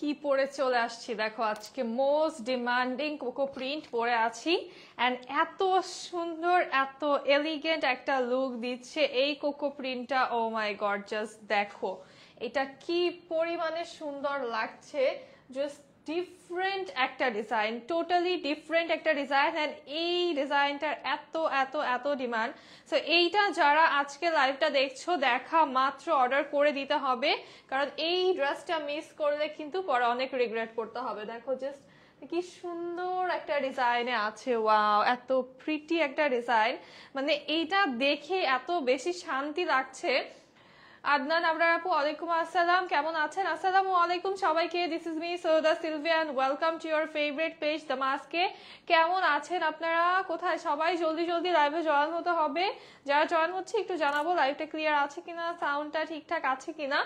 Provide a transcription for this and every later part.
কি পরে চলে আসছি দেখো, আজকে মোস্ট ডিমান্ডিং কোকো প্রিন্ট পরে আছি এন্ড এত সুন্দর এত এলিগেন্ট একটা লুক দিচ্ছে এই কোকো প্রিন্টটা। ও মাই গড, জাস্ট দেখো এটা কি পরিমাণে সুন্দর লাগছে। জাস্ট ডিফারেন্ট একটা ডিজাইন, টোটালি ডিফারেন্ট একটা ডিজাইন এন্ড এই ডিজাইনটার এত এত এত ডিমান্ড। সো এইটা যারা আজকে লাইভটা দেখছো, দেখা মাত্র অর্ডার করে দিতে হবে, কারণ এই ড্রেসটা মিস করলে কিন্তু পরে অনেক রিগ্রেট করতে হবে। দেখো জাস্ট কি সুন্দর একটা ডিজাইনে আছে, ওয়াও এত প্রিটি একটা ডিজাইন, মানে এইটা দেখে এত বেশি শান্তি লাগছে। আদনান আবরার আপু, ওয়ালাইকুম আসসালাম, কেমন আছেন? আসসালামু আলাইকুম সবাইকে, this is me Syeda Silvia and welcome to your favourite page দামাস্কে। কেমন আছেন আপনারা? কোথায় সবাই? জলদি জলদি লাইভে জয়েন হতে হবে। যারা জয়েন হচ্ছে একটু জানাবো লাইভটা ক্লিয়ার আছে কিনা, সাউন্ডটা ঠিকঠাক আছে কিনা,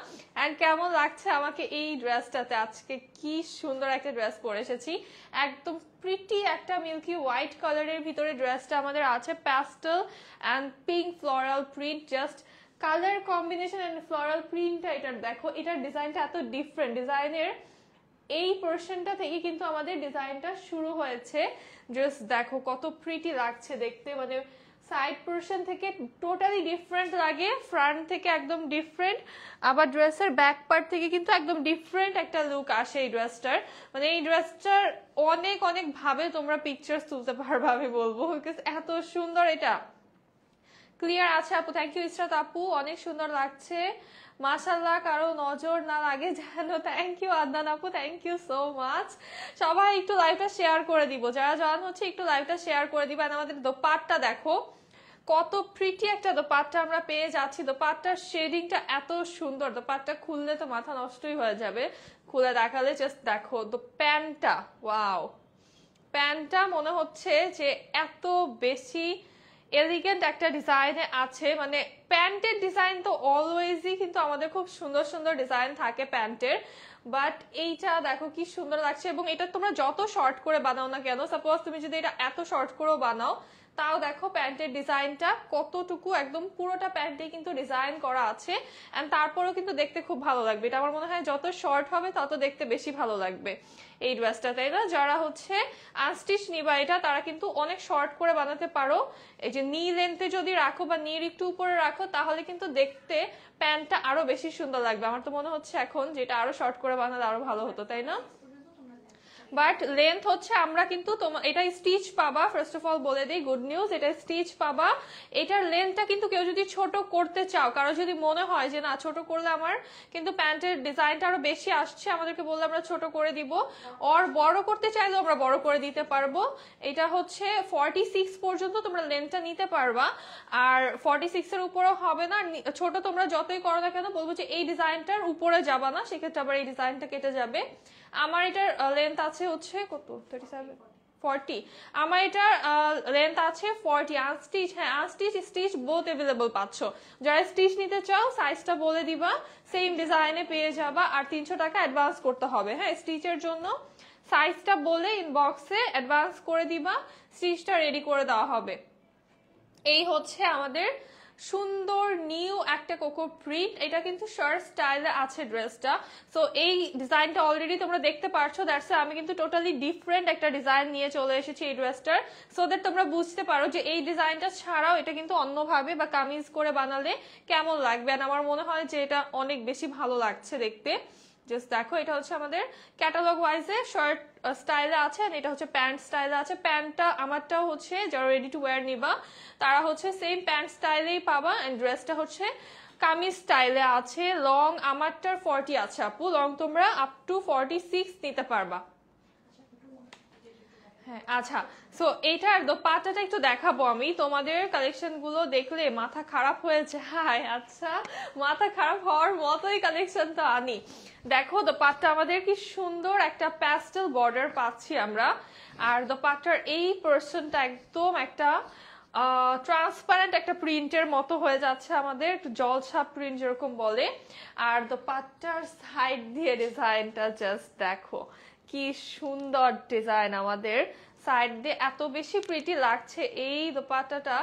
এন্ড কেমন লাগছে আমাকে এই ড্রেসটাতে। আজকে কি সুন্দর একটা ড্রেস পরে এসেছি, একদম প্রিটি একটা মিল্কি হোয়াইট কালারের ভিতরে ড্রেসটা আমাদের আছে, pastel and pink floral print. Just colour combination and floral প্রিন্টটা এটার দেখো, এটার ডিজাইনটা এত ডিফারেন্ট। ডিজাইনের এই পোর্শনটা থেকে কিন্তু আমাদের ডিজাইনটা শুরু হয়েছে। জাস্ট দেখো কত প্রিটি লাগছে দেখতে, মানে সাইড পোর্শন থেকে টোটালি ডিফারেন্ট লাগে, ফ্রন্ট থেকে একদম ডিফারেন্ট, আবার ড্রেসের ব্যাক পার্ট থেকে কিন্তু একদম ডিফারেন্ট একটা লুক আসে এই ড্রেসটার। মানে এই ড্রেসটার অনেক অনেক ভাবে তোমরা পিকচার্স তুলতে পারবে আমি বলবো, বিকজ এত সুন্দর এটা। ক্লিয়ার আছে আপু? থ্যাংক ইউ ইসরাত আপু, অনেক সুন্দর লাগছে মাশাআল্লাহ, কারো নজর না লাগে যেন। থ্যাংক ইউ আদনান আপু, থ্যাংক ইউ সো মাচ। সবাই একটু লাইভটা শেয়ার করে দিব, যারা জয়েন হচ্ছে একটু লাইভটা শেয়ার করে দিবেন। আমাদের দোপাট্টা দেখো কত প্রিটি একটা দোপাট্টা আমরা পেয়ে যাচ্ছি। দোপাট্টার শেডিংটা এত সুন্দর, দোপাট্টা খুললে তো মাথা নষ্টই হয়ে যাবে, খুলে দেখালে জাস্ট দেখো প্যান্টটা, ওয়াও প্যান্টটা মনে হচ্ছে যে এত বেশি এলিগেন্ট একটা ডিজাইনে আছে। মানে প্যান্টের ডিজাইন তো অলওয়েজই কিন্তু আমাদের খুব সুন্দর সুন্দর ডিজাইন থাকে প্যান্টের, বাট এইটা দেখো কি সুন্দর লাগছে। এবং এটা তোমরা যত শর্ট করে বানাও না কেন, সাপোজ তুমি যদি এটা এত শর্ট করেও বানাও, তাও দেখো প্যান্টের ডিজাইনটা কতটুকু, একদম পুরোটা প্যান্টে কিন্তু ডিজাইন করা আছে, এন্ড তারপরেও কিন্তু দেখতে খুব ভালো লাগবে। এটা আমার মনে হয় যত শর্ট হবে তত দেখতে বেশি ভালো লাগবে এই ড্রেসটা, তাই না? যারা হচ্ছে আনস্টিচ নিবা এটা, তারা কিন্তু অনেক শর্ট করে বানাতে পারো। এই যে নি লেন্থে যদি রাখো বা নির একটু উপরে রাখো, তাহলে কিন্তু দেখতে প্যান্টটা আরো বেশি সুন্দর লাগবে। আমার তো মনে হচ্ছে এখন যেটা আরো শর্ট করে বানালে আরো ভালো হতো, তাই না? বাট লেন্থ হচ্ছে আমরা কিন্তু এটা স্টিচ পাবা। ফার্স্ট অফ অল বলে দিই, গুড নিউজ, এটা স্টিচ পাবা। এটার লেন্থটা কিন্তু কেউ যদি ছোট করতে চাও, কারো যদি মনে হয় যে না ছোট করলে আমার কিন্তু প্যান্টের ডিজাইনটা আরো বেশি আসছে, আমাদেরকে বললে আমরা ছোট করে দিব। আর বড় করতে চাইলেও আমরা বড় করে দিতে পারবো। এটা হচ্ছে 46 পর্যন্ত তোমরা লেন্থটা নিতে পারবা, আর 46 এর উপরেও হবে না। ছোট তোমরা যতই করো না কেন, বলবো যে এই ডিজাইনটার উপরে যাবা না, সেক্ষেত্রে আবার এই ডিজাইনটা কেটে যাবে। আমার এটার লেন্থ আছে হচ্ছে কত, 37 40। আমার এটার লেন্থ আছে 40। আনস্টিচ, হ্যাঁ আনস্টিচ স্টিচ বোথ अवेलेबल পাচ্ছ। যারা স্টিচ নিতে চাও সাইজটা বলে দিবা, সেম ডিজাইনে পেয়ে যাবা, আর 300 টাকা অ্যাডভান্স করতে হবে। হ্যাঁ, স্টিচের জন্য সাইজটা বলে ইনবক্সে অ্যাডভান্স করে দিবা, স্টিচটা রেডি করে দেওয়া হবে। এই হচ্ছে আমাদের সুন্দর নিউ একটা কোকো প্রিন্ট। এটা কিন্তু শার্ট স্টাইলে আছে ড্রেসটা। সো এই ডিজাইনটা অলরেডি তোমরা দেখতে পারছো, দ্যাটস আমি কিন্তু টোটালি ডিফারেন্ট একটা ডিজাইন নিয়ে চলে এসেছি এই ড্রেসটার, সো দ্যাট তোমরা বুঝতে পারো যে এই ডিজাইনটা ছাড়াও এটা কিন্তু অন্যভাবে বা কামিজ করে বানালে কেমন লাগবে। আর আমার মনে হয় যে এটা অনেক বেশি ভালো লাগছে দেখতে। জাস্ট দেখো, এটা হচ্ছে আমাদের ক্যাটালগ ওয়াইজে শার্ট স্টাইলে আছে, আর এটা হচ্ছে প্যান্ট স্টাইলে আছে। প্যান্টটা আমারটাও হচ্ছে যারা রেডি টু ওয়্যার নিবা তারা হচ্ছে সেম প্যান্ট স্টাইলেই পাবা, এন্ড ড্রেসটা হচ্ছে কামিজ স্টাইলে আছে। লং আমারটার 40 আছে আপু, লং তোমরা আপ টু 46 নিতে পারবা। হ্যাঁ আচ্ছা, সো এইটার দোপাট্টাটা একটু দেখাবো আমি তোমাদের। কালেকশন গুলো দেখলে মাথা খারাপ হয়ে যায়। আচ্ছা, মাথা খারাপ হওয়ার মতোই কালেকশন তো আনি। দেখো দোপাট্টা আমাদের কি সুন্দর একটা প্যাস্টেল বর্ডার পাচ্ছি আমরা, আর দোপাট্টার এই পোর্শনটা একদম একটা ট্রান্সপারেন্ট একটা প্রিন্টের মতো হয়ে যাচ্ছে আমাদের, একটু জলছাপ প্রিন্ট যেরকম বলে। আর দোপাট্টার সাইড দিয়ে ডিজাইনটা জাস্ট দেখো কি সুন্দর ডিজাইন, আমাদের সাইড দিয়ে এত বেশি প্রিটি লাগছে। এই দোপাট্টাটা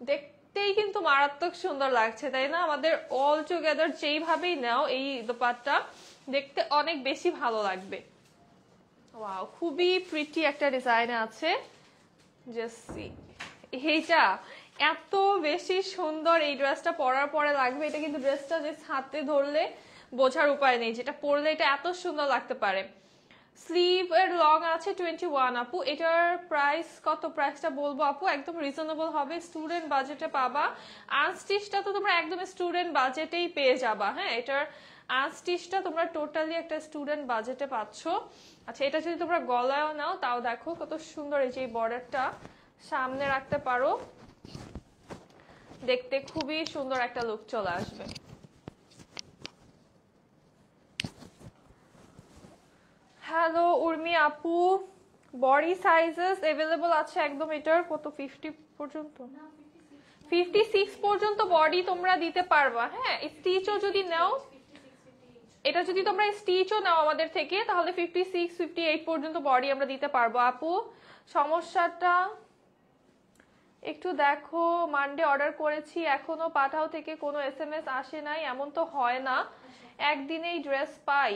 দেখতেই কিন্তু মারাত্মক সুন্দর লাগছে, তাই না? আমাদের অল টুগেদার যেইভাবেই নাও এই দোপাট্টা, দেখতে অনেক বেশি ভালো লাগবে। ওয়াও, খুবই প্রিটি একটা ডিজাইনে আছে। জাস্ট সি, এইটা এত বেশি সুন্দর। এই ড্রেসটা পরার পরে লাগবে, এটা কিন্তু ড্রেসটা যে হাতে ধরলে বোঝার উপায় নেই, যেটা পরলে এটা এত সুন্দর লাগতে পারে। স্লিভ এর লং আছে 21 আপু। এটার প্রাইস কত? প্রাইসটা বলবো আপু, একদম রিজনেবল হবে, স্টুডেন্ট বাজেটে পাবা। আনস্টিচটা তো তোমরা একদম স্টুডেন্ট বাজেটেই পেয়ে যাবা। হ্যাঁ, এটার আনস্টিচটা তোমরা টোটালি একটা স্টুডেন্ট বাজেটে পাচ্ছ। আচ্ছা, এটা যদি তোমরা গলায়ও নাও তাও দেখো কত সুন্দর। এই যে বর্ডারটা সামনে রাখতে পারো, দেখতে খুবই সুন্দর একটা লুক চলে আসবে। হ্যালো উর্মি আপু, বডি সাইজেস अवेलेबल আছে একদম। এটার কত 50 পর্যন্ত, 56 পর্যন্ত বডি তোমরা দিতে পারবা। হ্যাঁ, স্টিচও যদি নাও, এটা যদি তোমরা স্টিচও নাও আমাদের থেকে, তাহলে 56 58 পর্যন্ত বডি আমরা দিতে পারবো আপু। সমস্যাটা একটু দেখো, মানডে অর্ডার করেছি, এখনো পাঠাও থেকে কোনো এসএমএস আসে নাই। এমন তো হয় না, একদিনেই ড্রেস পাই।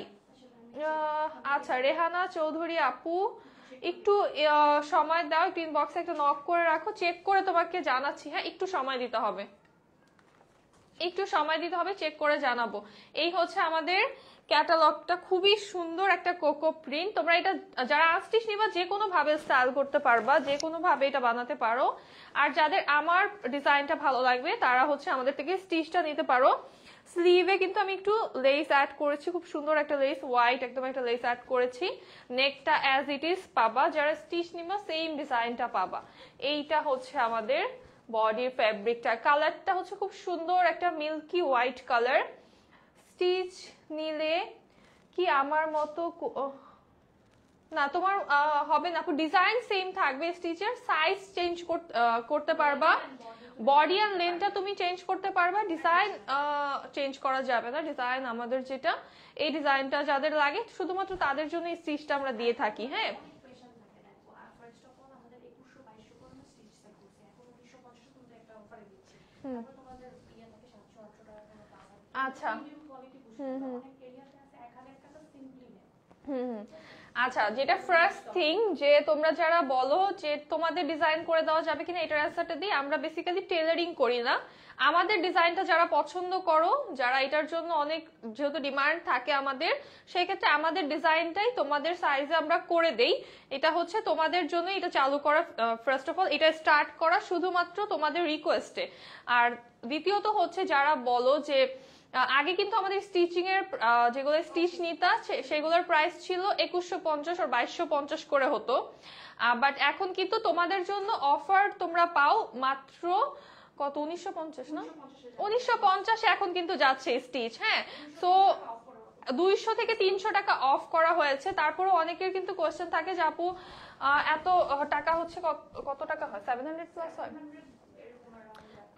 আচ্ছা, রেহানা চৌধুরী আপু, একটু সময় দাও, একটু ইনবক্সে একটা নক করে রাখো, চেক করে তোমাকে জানাচ্ছি। হ্যাঁ, একটু সময় দিতে হবে, একটু সময় দিতে হবে, চেক করে জানাবো। এই হচ্ছে আমাদের ক্যাটালগটা, খুবই সুন্দর একটা কোকো প্রিন্ট। তোমরা এটা যারা আনস্টিচ নিবা যে কোনো ভাবে স্টাইল করতে পারবা, যে কোনো ভাবে এটা বানাতে পারো। আর যাদের আমার ডিজাইনটা ভালো লাগবে তারা হচ্ছে আমাদের থেকে স্টিচটা নিতে পারো। স্লিভে কিন্তু আমি একটু লেস অ্যাড করেছি, খুব সুন্দর একটা লেস, হোয়াইট একদম একটা লেস অ্যাড করেছি। নেকটা অ্যাজ ইট ইজ পাবা, যারা স্টিচ নিবা সেম ডিজাইনটা পাবা। এইটা হচ্ছে আমাদের বডির ফ্যাব্রিকটা, কালারটা হচ্ছে খুব সুন্দর একটা মিল্কি হোয়াইট কালার। স্টিচ নিলে কি আমার মতো না, তোমার হবে না, ডিজাইন সেম থাকবে, স্টিচের সাইজ চেঞ্জ করতে পারবা, বডি এন্ড লেন্থটা তুমি চেঞ্জ করতে পারবা, ডিজাইন চেঞ্জ করা যাবে না। ডিজাইন আমাদের যেটা, এই ডিজাইনটা যাদের লাগে শুধুমাত্র তাদের জন্য এই স্টিচটা আমরা দিয়ে থাকি। হ্যাঁ, আচ্ছা, আচ্ছা, যেটা ফার্স্ট থিং যে তোমরা যারা বলো যে তোমাদের ডিজাইন করে দেওয়া যাবে কিনা, এটার অ্যান্সারটা দিই, আমরা বেসিক্যালি টেলারিং করি না। আমাদের ডিজাইনটা যারা পছন্দ করো, যারা এটার জন্য অনেক যেহেতু ডিমান্ড থাকে আমাদের, সেই ক্ষেত্রে আমাদের ডিজাইনটাই তোমাদের সাইজে আমরা করে দেই। এটা হচ্ছে তোমাদের জন্য এটা চালু করা, ফার্স্ট অফ অল এটা স্টার্ট করা শুধুমাত্র তোমাদের রিকোয়েস্টে। আর দ্বিতীয়ত হচ্ছে যারা বলো যে আগে কিন্তু আমাদের স্টিচিং এর যেগুলো স্টিচ নিতা সেগুলোর প্রাইস ছিল 2150 আর 2250 করে হতো, বাট এখন কিন্তু তোমাদের জন্য অফার তোমরা পাও মাত্র কত, 1950 না, 1950 এখন কিন্তু যাচ্ছে স্টিচ। হ্যাঁ, তো 200 থেকে 300 টাকা অফ করা হয়েছে। তারপরে অনেকের কিন্তু কোয়েশ্চেন থাকে যে আপু এত টাকা হচ্ছে, কত টাকা হয়, 700 প্লাস হয়,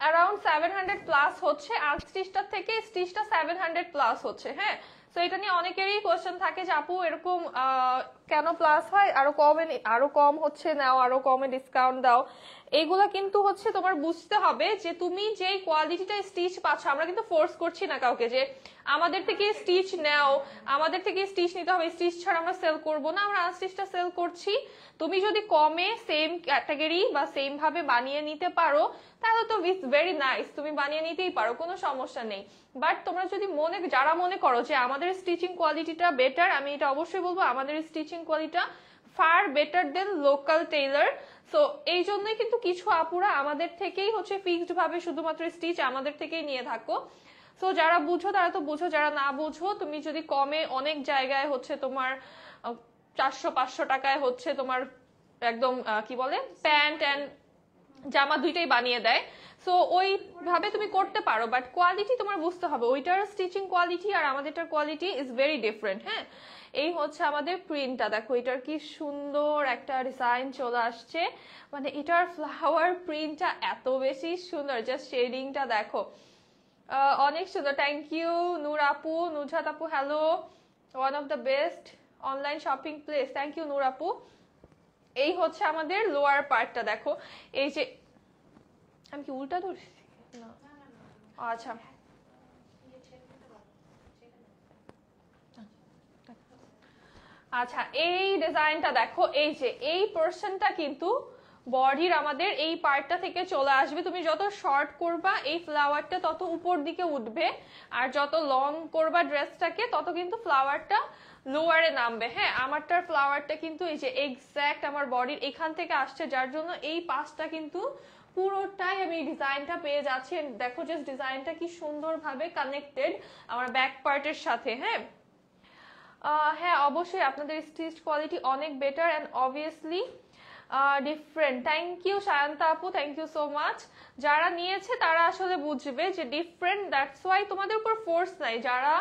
অ্যারাউন্ড 700 প্লাস হচ্ছে। আর স্টিচটা থেকে স্টিচটা 700 প্লাস হচ্ছে। হ্যাঁ, তো এটা নিয়ে অনেকেরই কোয়েশ্চেন থাকে যে আপু এরকম কেন প্লাস হয়, আরো কম হচ্ছে নাও, আরো কমে ডিসকাউন্ট দাও। এইগুলা কিন্তু হচ্ছে তোমার বুঝতে হবে যে তুমি যেই কোয়ালিটিটা স্টিচ পাচ্ছ, আমরা কিন্তু ফোর্স করছি না কাউকে যে আমাদের থেকে স্টিচ নাও, আমাদের থেকে স্টিচ নিতে হবে, স্টিচ ছাড়া আমরা সেল করব না, আমরা আনস্টিচটা সেল করছি। তুমি যদি কমে সেম ক্যাটাগরি বা সেম ভাবে বানিয়ে নিতে পারো তাহলে তো ইটস ভেরি নাইস, তুমি বানিয়ে নিতেই পারো, কোনো সমস্যা নেই। বাট তোমরা যদি যারা মনে করো যে আমাদের স্টিচিং কোয়ালিটিটা বেটার, আমি এটা অবশ্যই বলবো আমাদের স্টিচিং কোয়ালিটিটা ফার বেটার দেন লোকাল টেইলার। সো এই জন্যই কিন্তু কিছু আপুরা আমাদের থেকেই হচ্ছে ফিক্সড ভাবে শুধুমাত্র স্টিচ আমাদের থেকেই নিয়ে থাকো। সো যারা বুঝো তারা তো বুঝো, যারা না বুঝো তুমি যদি কমে অনেক জায়গায় হচ্ছে তোমার 400-500 টাকায় হচ্ছে তোমার একদম কি বলে প্যান্ট এন্ড জামা দুইটাই বানিয়ে দেয়, সো ওইভাবে তুমি করতে পারো, বাট কোয়ালিটি তোমার বুঝতে হবে, ওইটার স্টিচিং কোয়ালিটি আর আমাদেরটার কোয়ালিটি ইজ ভেরি ডিফারেন্ট। হ্যাঁ, এই হচ্ছে আমাদের প্রিন্টটা, দেখো এটার কি সুন্দর একটা ডিজাইন চলে আসছে, মানে এটার ফ্লাওয়ার প্রিন্টটা এত বেশি সুন্দর, জাস্ট শেডিংটা দেখো, অনেক সুন্দর। থ্যাংক ইউ নূর আপু, নুজহাত আপু, hello, one of the best online shopping place, thank you Noor আপু। এই হচ্ছে আমাদের লোয়ার পার্টটা, দেখো এই যে আমি কি উল্টা ধরছি না, আচ্ছা আচ্ছা, এই ডিজাইনটা দেখো, এই যে এই পোরশনটা কিন্তু বডির আমাদের এই পার্টটা থেকে চলে আসবে। তুমি যত শর্ট করবা এই ফ্লাওয়ারটা তত উপর দিকে উঠবে, আর যত লং করবা ড্রেসটাকে তত কিন্তু ফ্লাওয়ারটা লোয়ারে নামবে। হ্যাঁ, আমারটার ফ্লাওয়ারটা কিন্তু এই যে এক্স্যাক্ট আমার বডির এখান থেকে আসছে, যার জন্য এই পাশটা কিন্তু পুরোটাই আমি ডিজাইনটা পেয়ে যাচ্ছি। দেখো জাস্ট ডিজাইনটা কি সুন্দরভাবে কানেক্টেড আমার ব্যাক পার্টের সাথে। হ্যাঁ হ্যাঁ, অবশ্যই আপনাদের স্টিচ কোয়ালিটি অনেক better and obviously different. Thank you Sayanta আপু, থ্যাংক ইউ সো মাচ। যারা নিয়েছে তারা আসলে বুঝবে যে ডিফারেন্ট, দ্যাটস ওয়াই তোমাদের উপর ফোর্স নাই। যারা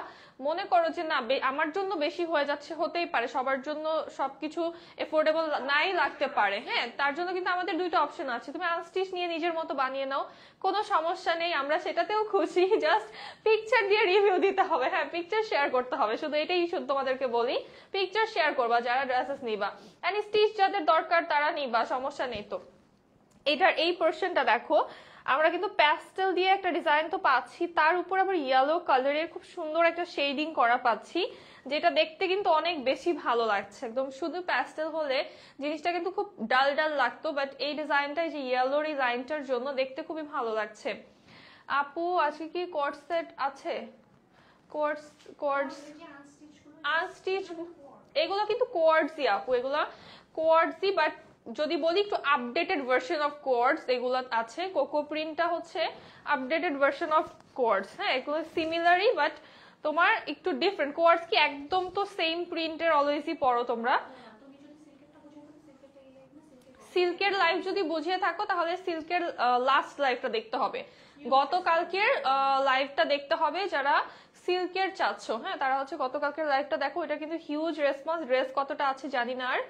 মনে করো যে না আমার জন্য বেশি হয়ে যাচ্ছে, হতেই পারে, সবার জন্য সবকিছু এফোর্ডেবল নাই লাগতে পারে। হ্যাঁ, তার জন্য কিন্তু আমাদের দুইটা অপশন আছে, তুমি আনস্টিচ নিয়ে নিজের মতো বানিয়ে নাও, কোনো সমস্যা নেই, আমরা সেটাতেও খুশি। জাস্ট পিকচার দিয়ে রিভিউ দিতে হবে। হ্যাঁ, পিকচার শেয়ার করতে হবে, শুধু এটাই শুধু তোমাদেরকে বলি, পিকচার শেয়ার করবা যারা ড্রেসেস নিবা, এন্ড স্টিচ যাদের দরকার তারা নিবা, সমস্যা নেই। তো এটার এই পোরশনটা দেখো, আমরা কিন্তু প্যাস্টেল দিয়ে একটা ডিজাইন তো পাচ্ছি, তার উপর আবার ইয়েলো কালারের খুব সুন্দর একটা শেডিং করা পাচ্ছি, যেটা দেখতে কিন্তু অনেক বেশি ভালো লাগছে। একদম শুধু প্যাস্টেল হলে জিনিসটা কিন্তু খুব ডাল ডাল লাগতো, বাট এই ডিজাইনটা, এই যে ইয়েলোর এই লাইনটার জন্য দেখতে খুবই ভালো লাগছে। আপু আজকে কি কোড সেট আছে? কোডস আনস্টিচ এগুলো কিন্তু কোয়ার্ডসই আপু, এগুলা কোয়ার্ডসই, বাট যদি বলি একটু আপডেটেড ভার্সন অফ কোয়ার্ডস এগুলো আছে। কোকো প্রিন্টটা হচ্ছে আপডেটেড ভার্সন অফ কোয়ার্ডস। হ্যাঁ, এগুলো সিমিলারই বাট তোমার একটু ডিফারেন্ট। কোয়ার্ডস কি একদম তো সেম প্রিন্টের অলওয়েজই পরো তোমরা। সিল্কের লাইভ যদি বুঝিয়ে থাকো তাহলে সিল্কের লাস্ট লাইভটা দেখতে হবে, গতকালকের লাইভটা দেখতে হবে। যারা সিল্কের চাচ্ছ, হ্যাঁ, তারা হচ্ছে গতকালকের লাইভটা দেখো, এটা কিন্তু হিউজ রেসপন্স, ড্রেস কতটা আছে জানি না আর।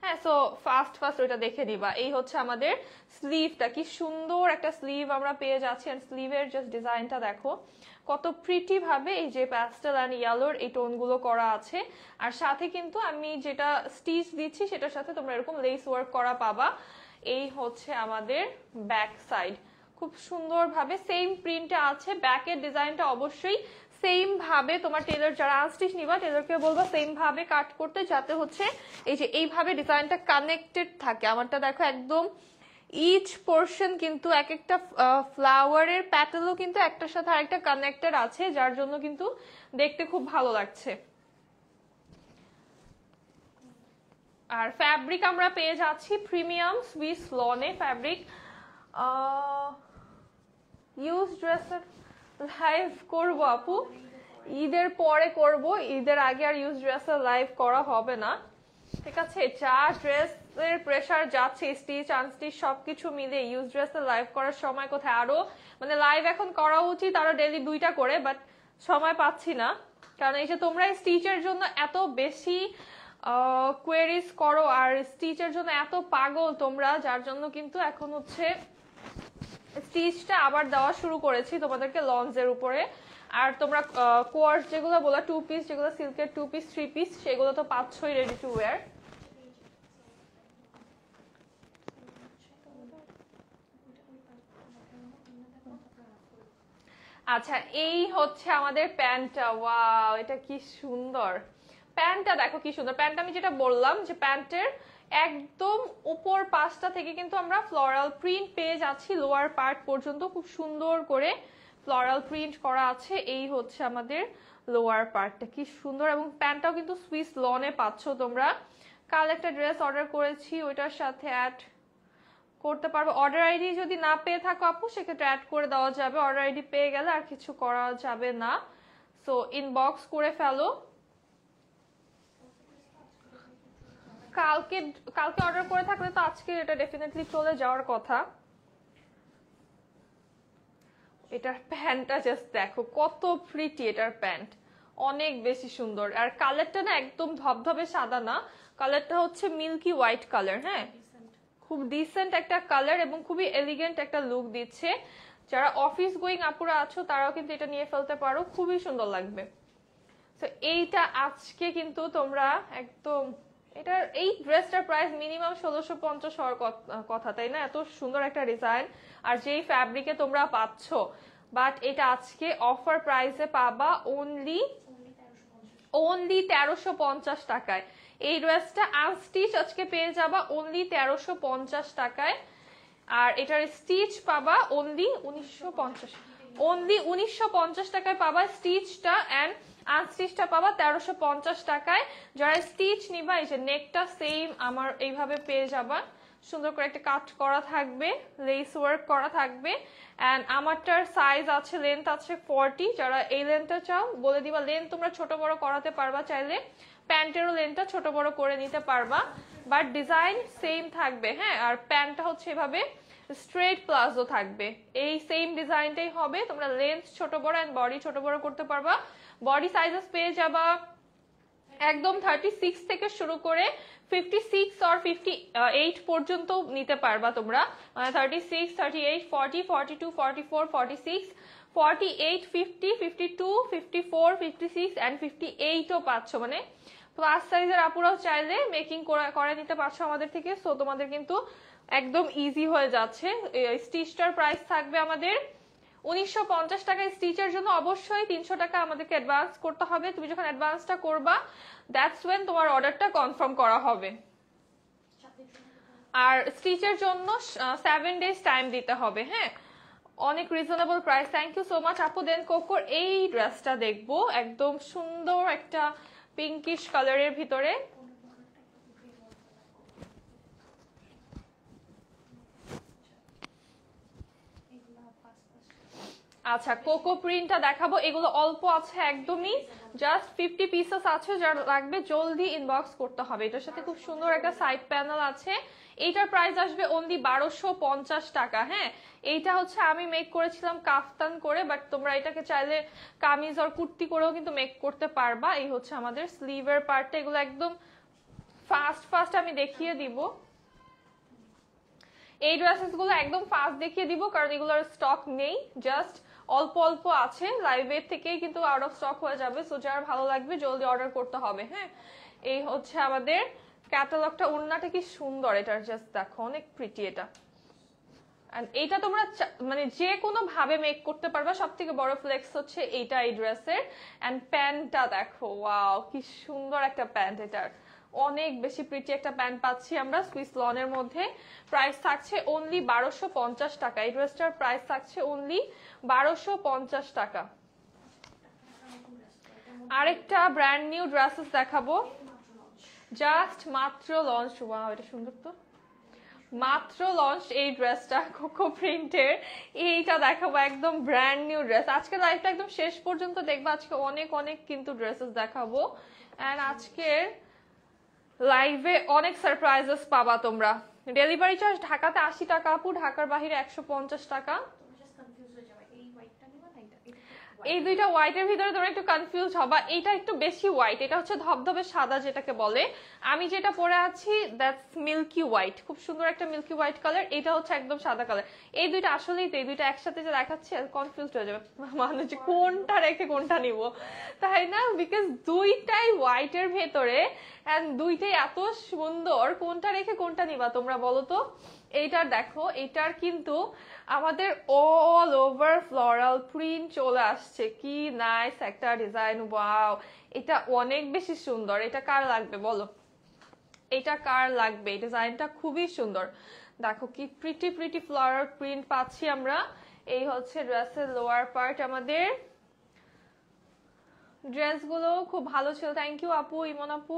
হ্যাঁ, সো ফার্স্ট ওইটা দেখে নিবা। এই হচ্ছে আমাদের স্লিভটা, কি সুন্দর একটা স্লিভ আমরা পেয়ে যাচ্ছি, এন্ড স্লিভের জাস্ট ডিজাইনটা দেখো কত প্রিটি ভাবে এই যে প্যাস্টেল অ্যান্ড ইয়েলোর এই টোনগুলো করা আছে। আর সাথে কিন্তু আমি যেটা স্টিচ দিচ্ছি সেটার সাথে তোমরা এরকম লেস ওয়ার্ক করা পাবা। এই হচ্ছে আমাদের ব্যাক সাইড, খুব সুন্দরভাবে সেম প্রিন্টে আছে। ব্যাকের ডিজাইনটা অবশ্যই সেম ভাবে তোমার টেলার, যারা আনস্টিচ নিবা টেলারকে বলবা সেম ভাবে কাট করতে, যাতে হচ্ছে এই যে এইভাবে ডিজাইনটা কানেক্টেড থাকে। আমারটা দেখো একদম ইচ পোর্শন কিন্তু এক একটা ফ্লাওয়ারের প্যাটেলও কিন্তু একটার সাথে আরেকটা কানেক্টেড আছে, যার জন্য কিন্তু দেখতে খুব ভালো লাগছে। আর ফ্যাব্রিক আমরা পেয়ে যাচ্ছি প্রিমিয়াম সুইস লনে ফ্যাব্রিক। ইউজ ড্রেসের লাইভ করব আপু, ঈদের পরে করব, ঈদের আগে আর ইউজ ড্রেসের লাইভ করা হবে না, ঠিক আছে? যা ড্রেসের প্রেসার যাচ্ছে, স্টিচ আনস্টিচ সবকিছু মিলে ইউজ ড্রেসের লাইভ করার সময় কোথায়। আরো মানে লাইভ এখন করা উচিত আরো ডেইলি 2টা করে, বাট সময় পাচ্ছি না, কারণ এই যে তোমরা স্টিচের জন্য এত বেশি কোয়েরিজ করো আর স্টিচের জন্য এত পাগল তোমরা, যার জন্য কিন্তু এখন হচ্ছে স্টিচটা আবার দেওয়া শুরু করেছি তোমাদেরকে লঞ্চের উপরে। আর তোমরা কোয়ার্স যেগুলো বলা 2 পিস, যেগুলো সিল্কের 2 পিস 3 পিস, সেগুলো তো পাচ্ছই রেডি টু ওয়্যার। আচ্ছা, এই হচ্ছে আমাদের প্যান্টটা। ওয়াও, এটা কি সুন্দর প্যান্টটা, দেখো কি সুন্দর প্যান্টটা। আমি যেটা বললাম যে প্যান্টের একদম উপর পাশটা থেকে কিন্তু আমরা ফ্লোরাল প্রিন্ট পেয়ে যাচ্ছি, লোয়ার পার্ট পর্যন্ত খুব সুন্দর করে ফ্লোরাল প্রিন্ট করা আছে। এই হচ্ছে আমাদের লোয়ার পার্টটা, কি সুন্দর। এবং প্যান্টটাও কিন্তু সুইস লনে পাচ্ছ তোমরা। কাল একটা ড্রেস অর্ডার করেছি, ওইটার সাথে অ্যাড করতে পারবো। অর্ডার আইডি যদি না পেয়ে থাকো আপু, সেক্ষেত্রে অ্যাড করে দেওয়া যাবে। অর্ডার আইডি পেয়ে গেলে আর কিছু করা যাবে না, সো ইনবক্স করে ফেলো। কালকে অর্ডার করে থাকলে তো আজকে এটা ডেফিনেটলি চলে যাওয়ার কথা। এটার প্যান্টটা জাস্ট দেখো কত প্রিটি, এটার প্যান্ট অনেক বেশি সুন্দর। আর কালারটা না একদম ধবধবে সাদা না, কালারটা হচ্ছে মিল্কি হোয়াইট কালার। হ্যাঁ, খুব ডিসেন্ট একটা কালার এবং খুবই এলিগেন্ট একটা লুক দিচ্ছে। যারা অফিস গোয়িং আপুরা আছো তারাও কিন্তু এটা নিয়ে ফেলতে পারো, খুবই সুন্দর লাগবে। তো এইটা আজকে কিন্তু তোমরা একদম, এটার এই ড্রেসটার প্রাইস মিনিমাম 1650 হওয়ার কথা, তাই না? এত সুন্দর একটা ডিজাইন আর যেই ফ্যাব্রিকে তোমরা পাচ্ছ, বাট এটা আজকে অফার প্রাইসে পাবা অনলি 1350 টাকায়। এই ড্রেসটা আনস্টিচ আজকে পেয়ে যাবা অনলি 1350 টাকায়। আর এটার স্টিচ পাবা অনলি 1950 টাকায় পাবা স্টিচটা, এন্ড আনস্টিচটা পাবা 1350 টাকায়। যারা স্টিচ নিবা এই যে নেকটা সেম আমার এইভাবে পেয়ে যাবা, সুন্দর করে একটা কাট করা থাকবে, লেস ওয়ার্ক করা থাকবে। এন্ড আমারটার সাইজ আছে, লেন্থ আছে 40। যারা এই লেন্থটা চাও বলে দিবা, লেন্থ তোমরা ছোট বড় করাতে পারবা, চাইলে প্যান্টেরও লেন্থটা ছোট বড় করে নিতে পারবা, বাট ডিজাইন সেম থাকবে। হ্যাঁ, আর প্যান্টটা হচ্ছে এভাবে স্ট্রেট প্লাজো থাকবে, এই সেম ডিজাইনটাই হবে। তোমরা লেন্থ ছোট বড় এন্ড বডি ছোট বড় করতে পারবা। বডি সাইজেস পেয়ে যাবা একদম 36 থেকে শুরু করে 56 আর 58 পর্যন্ত নিতে পারবা তোমরা। 36, 38, 40, 42, 44, 46, 48, 50, 52, 54, 56 এন্ড 58ও পাচ্ছ। মানে প্লাস সাইজের আপুরাও চাইলে মেকিং করে নিতে পারছো আমাদের থেকে। সো তোমাদের কিন্তু একদম ইজি হয়ে যাচ্ছে। স্টিচটার প্রাইস থাকবে আমাদের 1950 টাকা। স্টিচের জন্য অবশ্যই 300 টাকা আমাদেরকে অ্যাডভান্স করতে হবে। তুমি যখন অ্যাডভান্সটা করবা, দ্যাটস ওয়েন তোমার অর্ডারটা কনফার্ম করা হবে। আর স্টিচের জন্য 7 ডেজ টাইম দিতে হবে। হ্যাঁ, অনেক reasonable price. Thank you so much আপু। দেন কোকোর এই ড্রেসটা দেখবো, একদম সুন্দর একটা পিঙ্কিশ কালারের ভিতরে। আচ্ছা, কোকো প্রিন্টটা দেখাবো। এগুলো অল্প আছে, একদমই জাস্ট 50 পিসেস আছে। যার লাগবে জলদি ইনবক্স করতে হবে। এটার সাথে খুব সুন্দর একটা সাইড প্যানেল আছে। এইটার প্রাইস আসবে অনলি 1250 টাকা। হ্যাঁ, এইটা হচ্ছে আমি মেক করেছিলাম কাফতান করে, বাট তোমরা এটাকে চাইলে কামিজ আর কুর্তি করেও কিন্তু মেক করতে পারবা। এই হচ্ছে আমাদের স্লিভের পার্টটা। এগুলো একদম ফাস্ট আমি দেখিয়ে দিব। এই ড্রেসেস গুলো একদম ফাস্ট দেখিয়ে দিব, কারণ এগুলোর স্টক নেই, জাস্ট অল্প অল্প আছে। লাইভের থেকেই কিন্তু আউট অফ স্টক হয়ে যাবে। সো যার ভালো লাগবে জলদি অর্ডার করতে হবে। হ্যাঁ, এই হচ্ছে আমাদের ক্যাটালগটা। ওড়নাটা কি সুন্দর, এটার জাস্ট দেখো, অনেক প্রিটি এটা। এইটা তোমরা মানে যে কোনো ভাবে মেক করতে পারবা। সব থেকে বড় ফ্লেক্স হচ্ছে এইটা এই ড্রেসের। এন্ড প্যান্টটা দেখো, ওয়াও কি সুন্দর একটা প্যান্ট। এটার অনেক বেশি প্রিটি একটা প্যান্ট পাচ্ছি আমরা সুইস লনের মধ্যে। প্রাইস থাকছে অনলি 1250 টাকা। এই ড্রেসটার প্রাইস থাকছে অনলি 1250 টাকা। আরেকটা ব্র্যান্ড নিউ ড্রেসেস দেখাবো, জাস্ট মাত্র লঞ্চ। ওয়াও, এটা সুন্দর তো, মাত্র লঞ্চ এই ড্রেসটা কোকো প্রিন্টের। এইটা দেখাবো একদম ব্র্যান্ড নিউ ড্রেস। আজকে লাইভটা একদম শেষ পর্যন্ত দেখবো, আজকে অনেক অনেক কিন্তু ড্রেসেস দেখাবো। এন্ড আজকের লাইভে অনেক সারপ্রাইজেস পাবা তোমরা। ডেলিভারি চার্জ ঢাকাতে 80 টাকা আপু, ঢাকার বাইরে 150 টাকা। এই দুইটা হোয়াইটের ভিতরে তোমরা একটু কনফিউজ হবা। এটা একটু বেশি হোয়াইট, এটা হচ্ছে ধবধবে সাদা যেটাকে বলে। আমি যেটা পরে আছি দ্যাটস মিল্কি হোয়াইট, খুব সুন্দর একটা মিল্কি হোয়াইট কালার। এটা হচ্ছে একদম সাদা কালার। এই দুইটা আসলেই তো, এই দুইটা একসাথে যে দেখাচ্ছি কনফিউজ হয়ে যাবে মানুষ, যে কোনটা রেখে কোনটা নিব, তাই না? বিকজ দুইটাই হোয়াইটের ভেতরে এন্ড দুইটাই এত সুন্দর, কোনটা রেখে কোনটা নিবা তোমরা বলো তো? এইটার দেখো, এটার কিন্তু আমাদের অল ওভার ফ্লোরাল প্রিন্ট চলে আসছে। কি নাইস একটা ডিজাইন, ওয়াও, এটা অনেক বেশি সুন্দর। এটা কার লাগবে বলো, এটা কার লাগবে? এই ডিজাইনটা খুবই সুন্দর। দেখো কি প্রিটি প্রিটি ফ্লোরাল প্রিন্ট পাচ্ছি আমরা। এই হচ্ছে ড্রেসের লোয়ার পার্ট। আমাদের ড্রেসগুলো খুব ভালো ছিল। থ্যাংক ইউ আপু, ইমন আপু।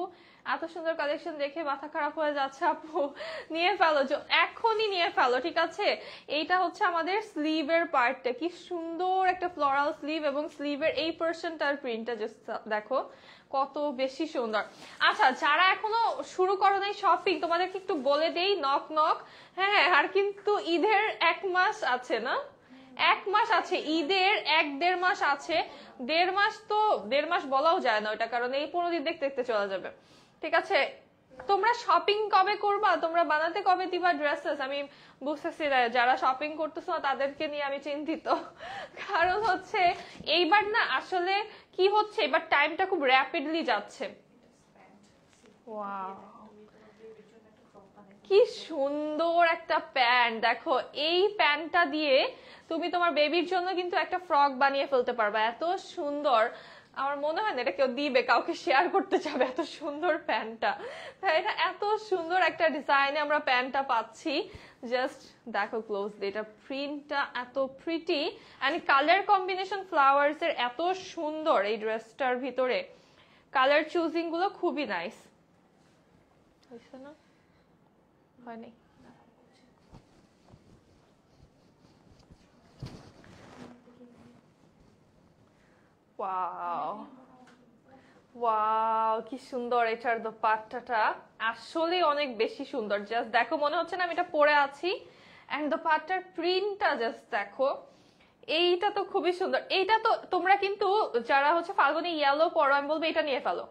এত সুন্দর কালেকশন দেখে মাথা খারাপ হয়ে যাচ্ছে আপু। নিয়ে ফেলো, এখনই নিয়ে ফেলো, ঠিক আছে? এইটা হচ্ছে আমাদের স্লিভের পার্টটা। কি সুন্দর একটা ফ্লোরাল স্লিভ, এবং স্লিভের এই পোরশনটার প্রিন্টটা জাস্ট দেখো কত বেশি সুন্দর। আচ্ছা, যারা এখনো শুরু করো নাই শপিং, তোমাদেরকে একটু বলে দেই, নক নক। হ্যাঁ, আর কিন্তু ঈদের 1 মাস আছে না, 1 মাস আছে, ঈদের 1-1.5 মাস আছে। 1.5 মাস তো 1.5 মাস বলাও যায় না ওটা, কারণ এই 15 দিন দেখতে দেখতে চলে যাবে। ঠিক আছে, তোমরা শপিং কবে করবা, তোমরা বানাতে কবে দিবা ড্রেসেস? আমি বুঝতেছি না, যারা শপিং করতেছো না তাদেরকে নিয়ে আমি চিন্তিত। কারণ হচ্ছে এইবার না, আসলে কি হচ্ছে, এবার টাইমটা খুব র্যাপিডলি যাচ্ছে। ওয়াও, কি সুন্দর একটা প্যান্ট। দেখো, এই প্যান্টটা দিয়ে তুমি তোমার বেবির জন্য কিন্তু একটা ফ্রক বানিয়ে ফেলতে পারবা। এত সুন্দর, আমার মনে হয় না এটা কেউ দিবে, কাউকে শেয়ার করতে যাবে, এত সুন্দর প্যান্টটা। তাই এটা এত সুন্দর একটা ডিজাইনে আমরা প্যান্টটা পাচ্ছি। জাস্ট দেখো ক্লোজলি, এটা প্রিন্টটা এত pretty and colour combination flowers এর এত সুন্দর এই ড্রেসটার ভিতরে। কালার চুজিং গুলো খুবই নাইস। হয়েছে না? হয়নি। ওয়াও ওয়াও, কি সুন্দর এটার দোপাট্টাটা, আসলে অনেক বেশি সুন্দর। জাস্ট দেখো, মনে হচ্ছে না আমি এটা পরে আছি। এন্ড দোপাট্টার প্রিন্টটা জাস্ট দেখো, এইটা তো খুবই সুন্দর। এইটা তো তোমরা কিন্তু যারা হচ্ছে ফাল্গুনে ইয়েলো পরো, আমি বলবো এটা নিয়ে ফেলো।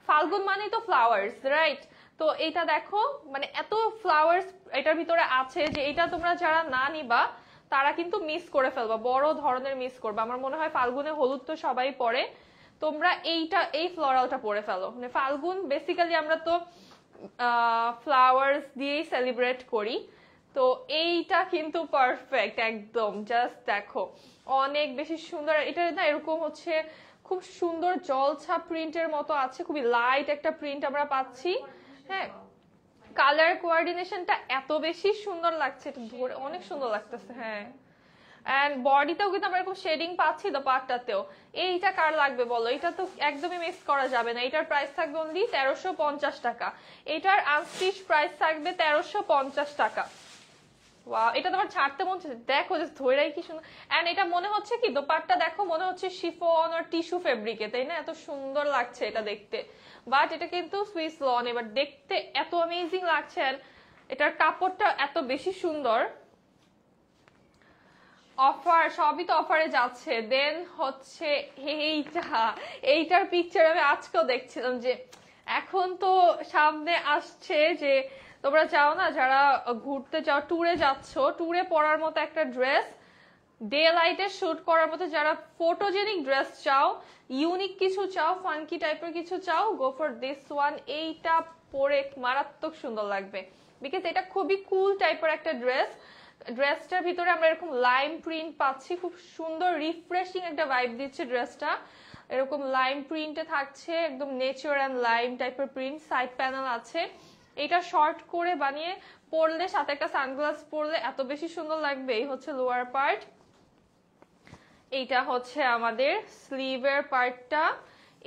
ফাল্গুন মানেই তো ফ্লাওয়ার্স, রাইট? তো এইটা দেখো, মানে এত ফ্লাওয়ার্স এটার ভিতরে আছে যে এটা তোমরা যারা না নিবা তারা কিন্তু মিস করে ফেলবা, বড় ধরনের মিস করবা। আমার মনে হয় ফাল্গুনে হলুদ তো সবাই পরে, তোমরা এই ফ্লোরালটা পরে ফেলো। মানে ফাল্গুন বেসিক্যালি আমরা তো ফ্লাওয়ার্স দিয়েই সেলিব্রেট করি, তো এইটা কিন্তু পারফেক্ট একদম। জাস্ট দেখো অনেক বেশি সুন্দর। এটা না এরকম হচ্ছে খুব সুন্দর জলছাপ প্রিন্টের মতো আছে, খুবই লাইট একটা প্রিন্ট আমরা পাচ্ছি। হ্যাঁ, কালার কোঅর্ডিনেশনটা এত বেশি সুন্দর লাগছে, এটা ধরে অনেক সুন্দর লাগতেছে। হ্যাঁ, এন্ড বডিতেও কিন্তু আমরা এরকম শেডিং পাচ্ছি দোপাট্টাতেও। এইটা কার লাগবে বলো? এটা তো একদমই মিস করা যাবে না। এটার প্রাইস থাকবে অনলি 1350 টাকা। এটার আনস্টিচ প্রাইস থাকবে 1350 টাকা। ওয়াও, এটা তোমার ছাড়তে মন চাচ্ছে, দেখো যে ধৈরাই কি সুন্দর। এন্ড এটা মনে হচ্ছে কি দোপাট্টা দেখো, মনে হচ্ছে শিফন আর টিস্যু ফেব্রিকে, তাই না? এত সুন্দর লাগছে এটা দেখতে। বাট এটা কিন্তু সুইস লন, এবার দেখতে এত অ্যামেজিং লাগছে। এটার কাপড়টা এত বেশি সুন্দর। অফার, সবই তো অফারে যাচ্ছে। দেন হচ্ছে এইটার পিকচার আমি আজকেও দেখছিলাম যে এখন তো সামনে আসছে যে তোমরা চাও না যারা ঘুরতে যাও, ট্যুরে যাচ্ছ, ট্যুরে পরার মতো একটা ড্রেস, ডে লাইটে শুট করার মতো যারা ফটোজেনিক ড্রেস চাও, ইউনিক কিছু চাও, ফাঙ্কি টাইপের কিছু চাও, গো ফর দিস ওয়ান। এইটা পরে মারাত্মক সুন্দর লাগবে, বিকজ এটা খুবই কুল টাইপের একটা ড্রেস। ড্রেসটার ভিতরে আমরা এরকম লাইম প্রিন্ট পাচ্ছি, খুব সুন্দর রিফ্রেশিং একটা ভাইব দিচ্ছে ড্রেসটা। এরকম লাইম প্রিন্টে থাকছে, একদম নেচার অ্যান্ড লাইম টাইপের প্রিন্ট। সাইড প্যানেল আছে। এটা শর্ট করে বানিয়ে পরলে, সাথে একটা সানগ্লাস পরলে এত বেশি সুন্দর লাগবে। এই হচ্ছে লোয়ার পার্ট, এইটা হচ্ছে আমাদের স্লিভের পার্টটা,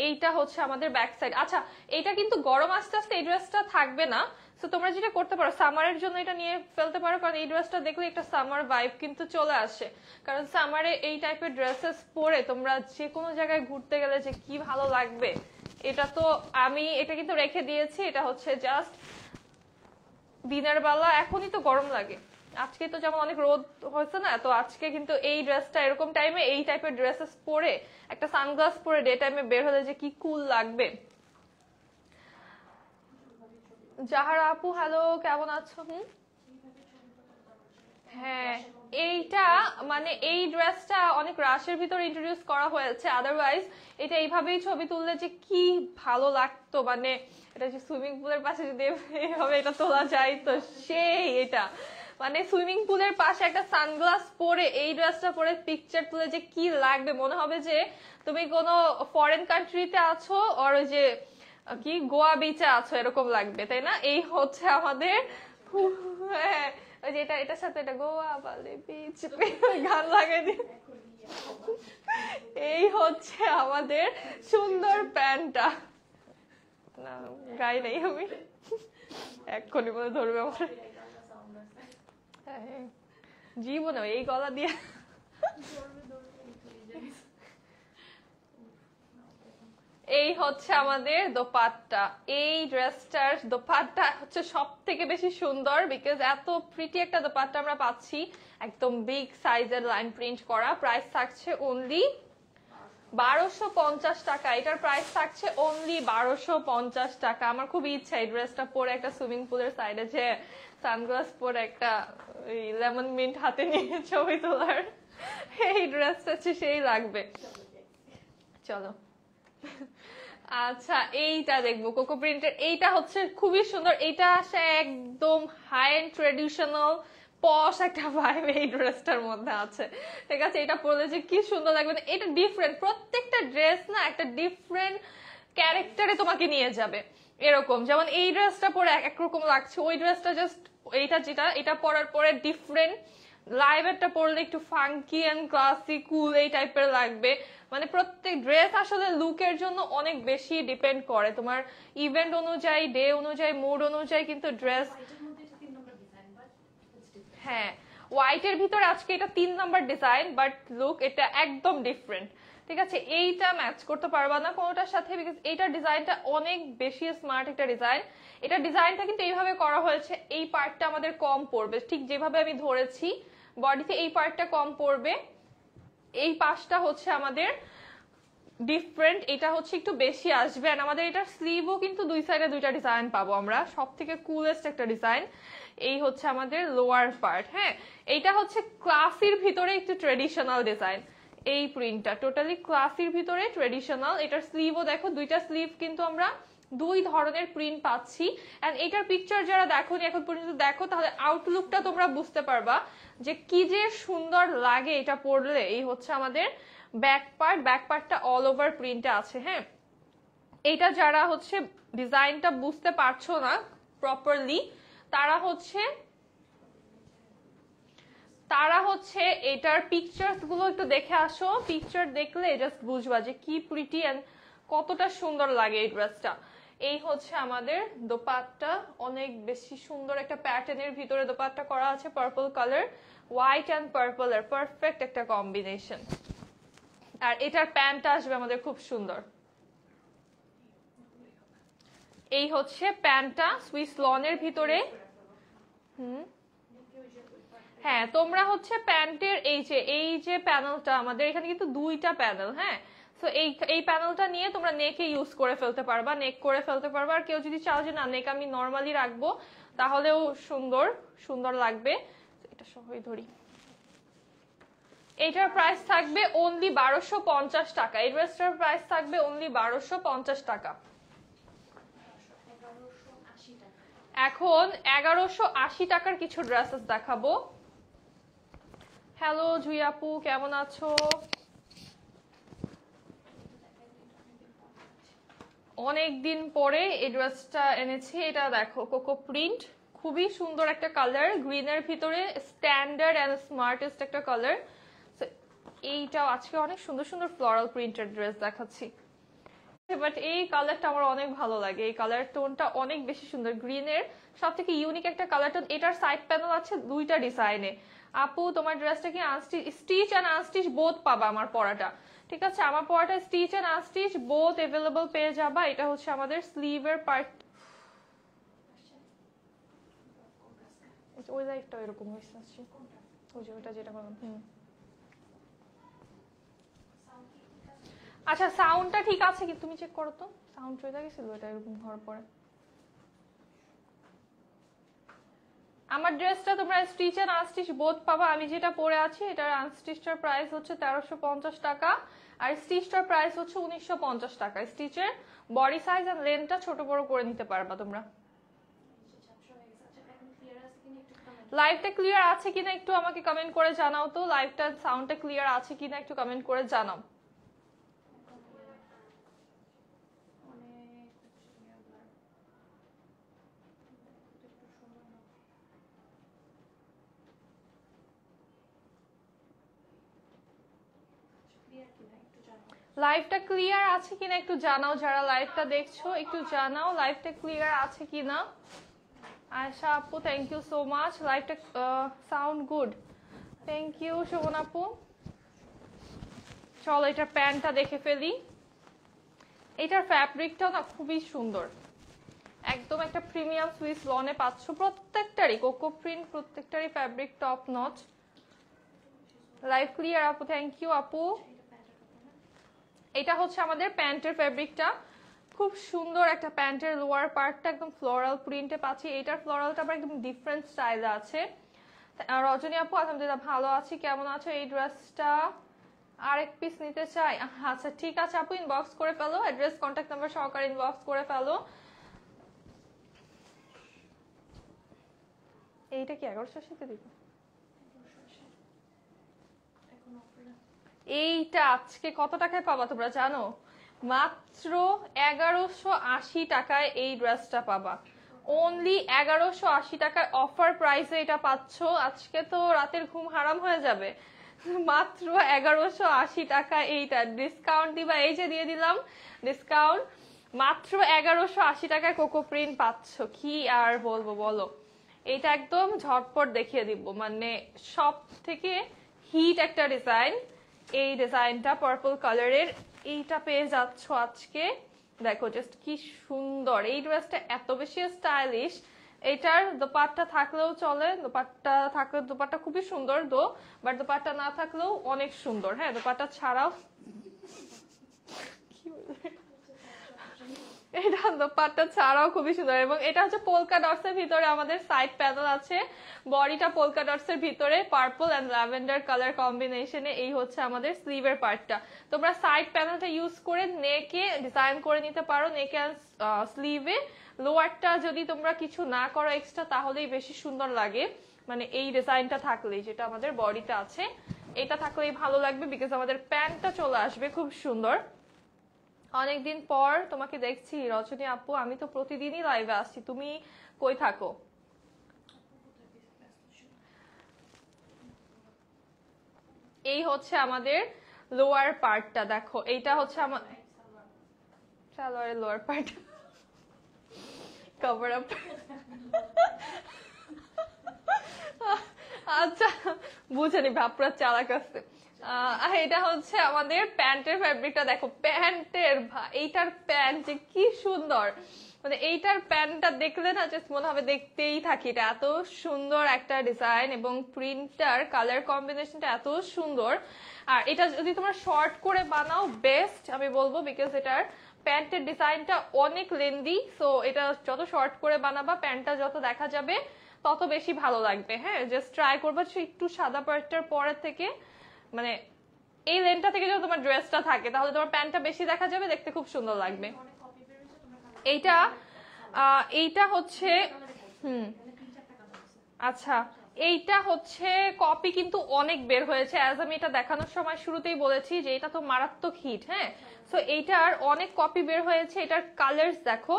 এইটা হচ্ছে আমাদের ব্যাক সাইড। আচ্ছা, এটা কিন্তু গরম আস্তে আস্তে এই ড্রেসটা থাকবে না, তো তোমরা যেটা করতে পারো সামারের জন্য এটা নিয়ে ফেলতে পারো, কারণ এই ড্রেসটা দেখলে একটা সামার ভাইব কিন্তু চলে আসে। কারণ সামারে এই টাইপের ড্রেসেস পরে তোমরা যে কোনো জায়গায় ঘুরতে গেলে যে কি ভালো লাগবে। এটা তো আমি এটা কিন্তু রেখে দিয়েছি, এটা হচ্ছে জাস্ট দিনের বেলা, এখনই তো গরম লাগে, আজকে তো যেমন অনেক রোদ হয়েছে না, তো আজকে কিন্তু এই ড্রেসটা এরকম টাইমে এই টাইপের ড্রেসেস পরে একটা সানগ্লাস পরে ডে টাইমে বের হলে যে কি কুল লাগবে। জাহারা আপু হ্যালো, কেমন আছো? হ্যাঁ, এইটা মানে এই ড্রেসটা অনেক রাশের ভিতর ইন্ট্রোডিউস করা হয়েছে, আদারওয়াইজ এটা এইভাবেই ছবি তুললে যে কি ভালো লাগতো। মানে এটা যে সুইমিং পুলের পাশে যদি এইভাবে এটা তোলা যায় তো সেই, এটা মানে সুইমিং পুলের পাশে একটা সানগ্লাস পরে এই ড্রেসটা পরে পিকচার তুলে যে কি লাগবে, মনে হবে যে তুমি কোনো ফরেন কান্ট্রিতে আছো, আর ওই যে কি গোয়া বিচে আছো, এরকম লাগবে, তাই না? এই হচ্ছে আমাদের হ্যাঁ, ওই যে এটার সাথে এটা গোয়া বালে বিচ গান লাগাই দি। এই হচ্ছে আমাদের সুন্দর প্যান্টটা। না গাই নাই আমি, এক্ষুনি মনে ধরবে আমার জীবনে এই গলা দিয়ে। এই হচ্ছে আমাদের দোপাট্টা। এই ড্রেসটার দোপাট্টা হচ্ছে সব থেকে বেশি সুন্দর, বিকজ এত প্রিটি একটা দোপাট্টা আমরা পাচ্ছি, একদম বিগ সাইজের লাইন প্রিন্ট করা। প্রাইস থাকছে অনলি 1250 টাকা। এটার প্রাইস থাকছে অনলি 1250 টাকা। আমার খুব ইচ্ছা এই ড্রেসটা পরে একটা সুইমিং পুলের সাইডে যে সানগ্লাস পরে একটা লেমন মিন্ট হাতে নিয়ে ছবি তোলার, এই ড্রেসটা হচ্ছে সেই লাগবে। চলো আচ্ছা, এইটা দেখবো কোকো প্রিন্টের। এইটা হচ্ছে খুবই সুন্দর, এইটা আসে একদম হাই এন্ড ট্রেডিশনাল পশ একটা ভাইব এই ড্রেসটার মধ্যে আছে। ঠিক আছে, এটা পরলে যে কি সুন্দর লাগবে, এটা ডিফারেন্ট, প্রত্যেকটা ড্রেস না একটা ডিফারেন্ট ক্যারেক্টারে তোমাকে নিয়ে যাবে। এরকম যেমন এই ড্রেসটা পরে একরকম লাগছে, ওই ড্রেসটা জাস্ট এইটা যেটা এটা পরার পরে ডিফারেন্ট, লাইভেরটা পরলে একটু ফাঙ্কি এন্ড ক্লাসি কুল এই টাইপের লাগবে। মানে প্রত্যেক ড্রেস আসলে লুকের জন্য অনেক বেশি ডিপেন্ড করে, তোমার ইভেন্ট অনুযায়ী, ডে অনুযায়ী, মুড অনুযায়ী কিন্তু ড্রেস। হ্যাঁ, হোয়াইটের ভিতরে আজকে এটা 3 নাম্বার ডিজাইন, বাট লুক এটা একদম ডিফারেন্ট। ঠিক আছে, এইটা ম্যাচ করতে পারবা না কোনোটার সাথে, বিকজ এইটার ডিজাইনটা অনেক বেশি স্মার্ট একটা ডিজাইন। এটা ডিজাইনটা কিন্তু এইভাবে করা হয়েছে, এই পার্টটা আমাদের কম পড়বে, ঠিক যেভাবে আমি ধরেছি বডিতে এই পার্টটা কম পড়বে, এই পাশটা হচ্ছে আমাদের ডিফারেন্ট, এটা হচ্ছে একটু বেশি আসবে। আর আমাদের এটার স্লিভও কিন্তু দুই সাইডে দুইটা ডিজাইন পাবো আমরা, সব থেকে কুলেস্ট একটা ডিজাইন। এই হচ্ছে আমাদের লোয়ার পার্ট। হ্যাঁ, এইটা হচ্ছে ক্লাসির ভিতরে একটু ট্রেডিশনাল ডিজাইন, এই প্রিন্টটা টোটালি ক্লাসির ভিতরে ট্রেডিশনাল। এটার স্লিভও দেখো, দুইটা স্লিভ কিন্তু আমরা দুই ধরনের প্রিন্ট পাচ্ছি। এন্ড এটার পিকচার যারা দেখোনি এখন পর্যন্ত দেখো, তাহলে আউটলুকটা তোমরা বুঝতে পারবা যে কি যে সুন্দর লাগে এটা পরলে। এই হচ্ছে আমাদের ব্যাক পার্ট, ব্যাক পার্টটা অল ওভার প্রিন্টে আছে। হ্যাঁ, এইটা যারা হচ্ছে ডিজাইনটা বুঝতে পারছো না প্রপারলি, তারা হচ্ছে এটার পিকচার্স গুলো একটু দেখে আসো, পিকচার দেখলে জাস্ট বুঝবা যে কি প্রিটি এন্ড কতটা সুন্দর লাগে এই ড্রেসটা। এই হচ্ছে আমাদের দোপাট্টা, অনেক বেশি সুন্দর একটা প্যাটার্নের ভিতরে দোপাট্টা করা আছে, purple colour, white and purple এর পারফেক্ট একটা কম্বিনেশন। আর এটার প্যান্টটা আসবে আমাদের খুব সুন্দর। এই হচ্ছে প্যান্টটা সুইস লনের ভিতরে। হ্যাঁ, তোমরা হচ্ছে প্যান্টের এই যে প্যানেলটা আমাদের এখানে কিন্তু দুইটা প্যানেল। হ্যাঁ, তো এই প্যানেলটা নিয়ে তোমরা নেকে ইউজ করে ফেলতে পারবা, নেক করে ফেলতে পারবা। আর কেউ যদি চাও যে না নেক আমি নর্মালি রাখবো, তাহলেও সুন্দর সুন্দর লাগবে। এটা সহই ধরি। এইটার প্রাইস থাকবে অনলি 1250 টাকা। এই ড্রেসটার প্রাইস থাকবে অনলি 1250 টাকা। এখন 1180 টাকার কিছু ড্রেসেস দেখাবো। হ্যালো জুই আপু, কেমন আছো? অনেকদিন পরে এই ড্রেসটা এনেছি। এটা দেখো কোকো প্রিন্ট, খুবই সুন্দর একটা কালার, গ্রিনের ভিতরে স্ট্যান্ডার্ড এন্ড স্মার্টেস্ট একটা কালার। এইটাও আজকে অনেক সুন্দর সুন্দর ফ্লোরাল প্রিন্টেড ড্রেস দেখাচ্ছি, বাট এই কালারটা আমার অনেক ভালো লাগে। এই কালার টোনটা অনেক বেশি সুন্দর, গ্রিনের সব থেকে ইউনিক একটা কালার টোন। এটার সাইড প্যানেল আছে দুইটা ডিজাইনে। আপু তোমার ড্রেসটা কি স্টিচ এন্ড আনস্টিচ বোথ পাবা আমার পরাটা। ঠিক আছে, আমার পরাটা stitch and unstitch both available পেয়ে যাবা। এটা হচ্ছে আমাদের স্লিভের পার্ট, ওই লাইটটা এরকম হয়েছে, ওই যে ওটা যেটা বললাম। আচ্ছা, সাউন্ডটা ঠিক আছে কি? তুমি চেক করো তো, সাউন্ড চলে গেছিল এটা এরকম হওয়ার পরে। আমার ড্রেসটা তোমরা স্টিচ এন্ড আনস্টিচ বোথ পাবা। আমি যেটা পরে আছি এটার আনস্টিচটার প্রাইস হচ্ছে 1350 টাকা, আর স্টিচটার প্রাইস হচ্ছে 1950 টাকা। স্টিচের বডি সাইজ আর লেন্থটা ছোট বড় করে নিতে পারবা তোমরা। লাইভটা ক্লিয়ার আছে কিনা একটু আমাকে কমেন্ট করে জানাও তো, লাইভটা সাউন্ডটা ক্লিয়ার আছে কিনা একটু কমেন্ট করে জানাও। লাইভটা ক্লিয়ার আছে কিনা একটু জানাও, যারা লাইভটা দেখছো একটু জানাও লাইভটা ক্লিয়ার আছে কিনা। আয়শা আপু থ্যাংক ইউ সো মাচ, লাইভটা sound good, thank you Shovon আপু। চলো এটার প্যান্টটা দেখে ফেলি। এটার ফ্যাব্রিকটাও না খুবই সুন্দর, একদম একটা প্রিমিয়াম সুইস লনে পাচ্ছ। প্রত্যেকটারই কোকো প্রিন্ট, প্রত্যেকটারই fabric top notch. Live clear আপু, থ্যাংক ইউ আপু। এটা হচ্ছে আমাদের প্যান্টের ফ্যাব্রিকটা, খুব সুন্দর একটা প্যান্টের লোয়ার পার্টটা একদম ফ্লোরাল প্রিন্টে পাচ্ছি। এটার ফ্লোরালটা আবার একদম ডিফারেন্ট স্টাইলে আছে। রজনী আপু আলহামদুলিল্লাহ ভালো আছি, কেমন আছো? এই ড্রেসটা আরেক পিস নিতে চাই। আচ্ছা ঠিক আছে আপু, ইনবক্স করে ফেলো, অ্যাড্রেস কন্ট্যাক্ট নাম্বার সহকারে ইনবক্স করে ফেলো। এইটা কি 1100 সাথে দিব? এইটা আজকে কত টাকায় পাবা তোমরা জানো? মাত্র 1180 টাকায় এই ড্রেসটা পাবা। অনলি 1180 টাকায় অফার প্রাইসে এটা পাচ্ছ। আজকে তো রাতের ঘুম হারাম হয়ে যাবে। মাত্র 1180 টাকা এইটা ডিসকাউন্ট দিবা, এই যে দিয়ে দিলাম ডিসকাউন্ট। মাত্র 1180 টাকায় কোকো প্রিন্ট পাচ্ছ, কি আর বলবো বলো। এইটা একদম ঝটপট দেখিয়ে দিব, মানে সব থেকে হিট একটা ডিজাইন। এই ডিজাইনটা পার্পল কালারের, এইটা পেয়ে যাচ্ছ আজকে। দেখো জাস্ট কি সুন্দর, এই ড্রেসটা এত বেশি স্টাইলিশ। এটার দোপাট্টা থাকলেও চলে, দোপাট্টা থাকলে দোপাট্টা খুবই সুন্দর দো, বাট দোপাট্টা না থাকলেও অনেক সুন্দর। হ্যাঁ, দোপাট্টা ছাড়াও এটা দোপাট্টা ছাড়াও খুবই সুন্দর। এবং এটা হচ্ছে পোলকা ডটস এর ভিতরে আমাদের সাইড প্যানেল আছে, বডিটা পোলকা ডটস এর ভিতরে পার্পল এন্ড ল্যাভেন্ডার কালার কম্বিনেশনে। এই হচ্ছে আমাদের স্লিভের পার্টটা। তোমরা সাইড প্যানেলটা ইউজ করে নেকে ডিজাইন করে নিতে পারো, নেকে এন্ড স্লিভে। লোয়ারটা যদি তোমরা কিছু না করো এক্সট্রা, তাহলেই বেশি সুন্দর লাগে। মানে এই ডিজাইনটা থাকলেই, যেটা আমাদের বডিতে আছে এটা থাকলেই ভালো লাগবে, বিকজ আমাদের প্যান্টটা চলে আসবে খুব সুন্দর। অনেকদিন পর তোমাকে দেখছি রজনী আপু, আমি তো প্রতিদিনই লাইভে আসছি, তুমি কই থাকো? এই হচ্ছে আমাদের লোয়ার পার্টটা, দেখো এইটা হচ্ছে আমার সালোয়ারের লোয়ার পার্ট, কভার আপ। আচ্ছা বুঝেনি, ভাবরা চালাক আছে। এটা হচ্ছে আমাদের প্যান্টের ফ্যাব্রিকটা, দেখো প্যান্টের এইটার প্যান্ট যে কি সুন্দর, মানে এইটার প্যান্টটা দেখলে না জাস্ট মনে হবে দেখতেই থাকি। এটা এত সুন্দর একটা ডিজাইন এবং প্রিন্টার কালার কম্বিনেশনটা এত সুন্দর। আর এটা যদি তোমরা শর্ট করে বানাও বেস্ট আমি বলবো, বিকজ এটার প্যান্টের ডিজাইনটা অনেক লেন্দি। সো এটা যত শর্ট করে বানাবা প্যান্টটা যত দেখা যাবে তত বেশি ভালো লাগবে। হ্যাঁ, জাস্ট ট্রাই করবা একটু সাদা পার্টটার পরের থেকে, মানে এই লেনটা থেকে যদি তোমার ড্রেসটা থাকে তাহলে তোমার প্যান্টটা বেশি দেখা যাবে, দেখতে খুব সুন্দর লাগবে। এইটা এইটা হচ্ছে আচ্ছা, এইটা হচ্ছে কপি কিন্তু অনেক বের হয়েছে। অ্যাজ আমি এটা দেখানোর সময় শুরুতেই বলেছি যে এটা তো মারাত্মক হিট। হ্যাঁ, সো এইটার অনেক কপি বের হয়েছে। এটার কালার্স দেখো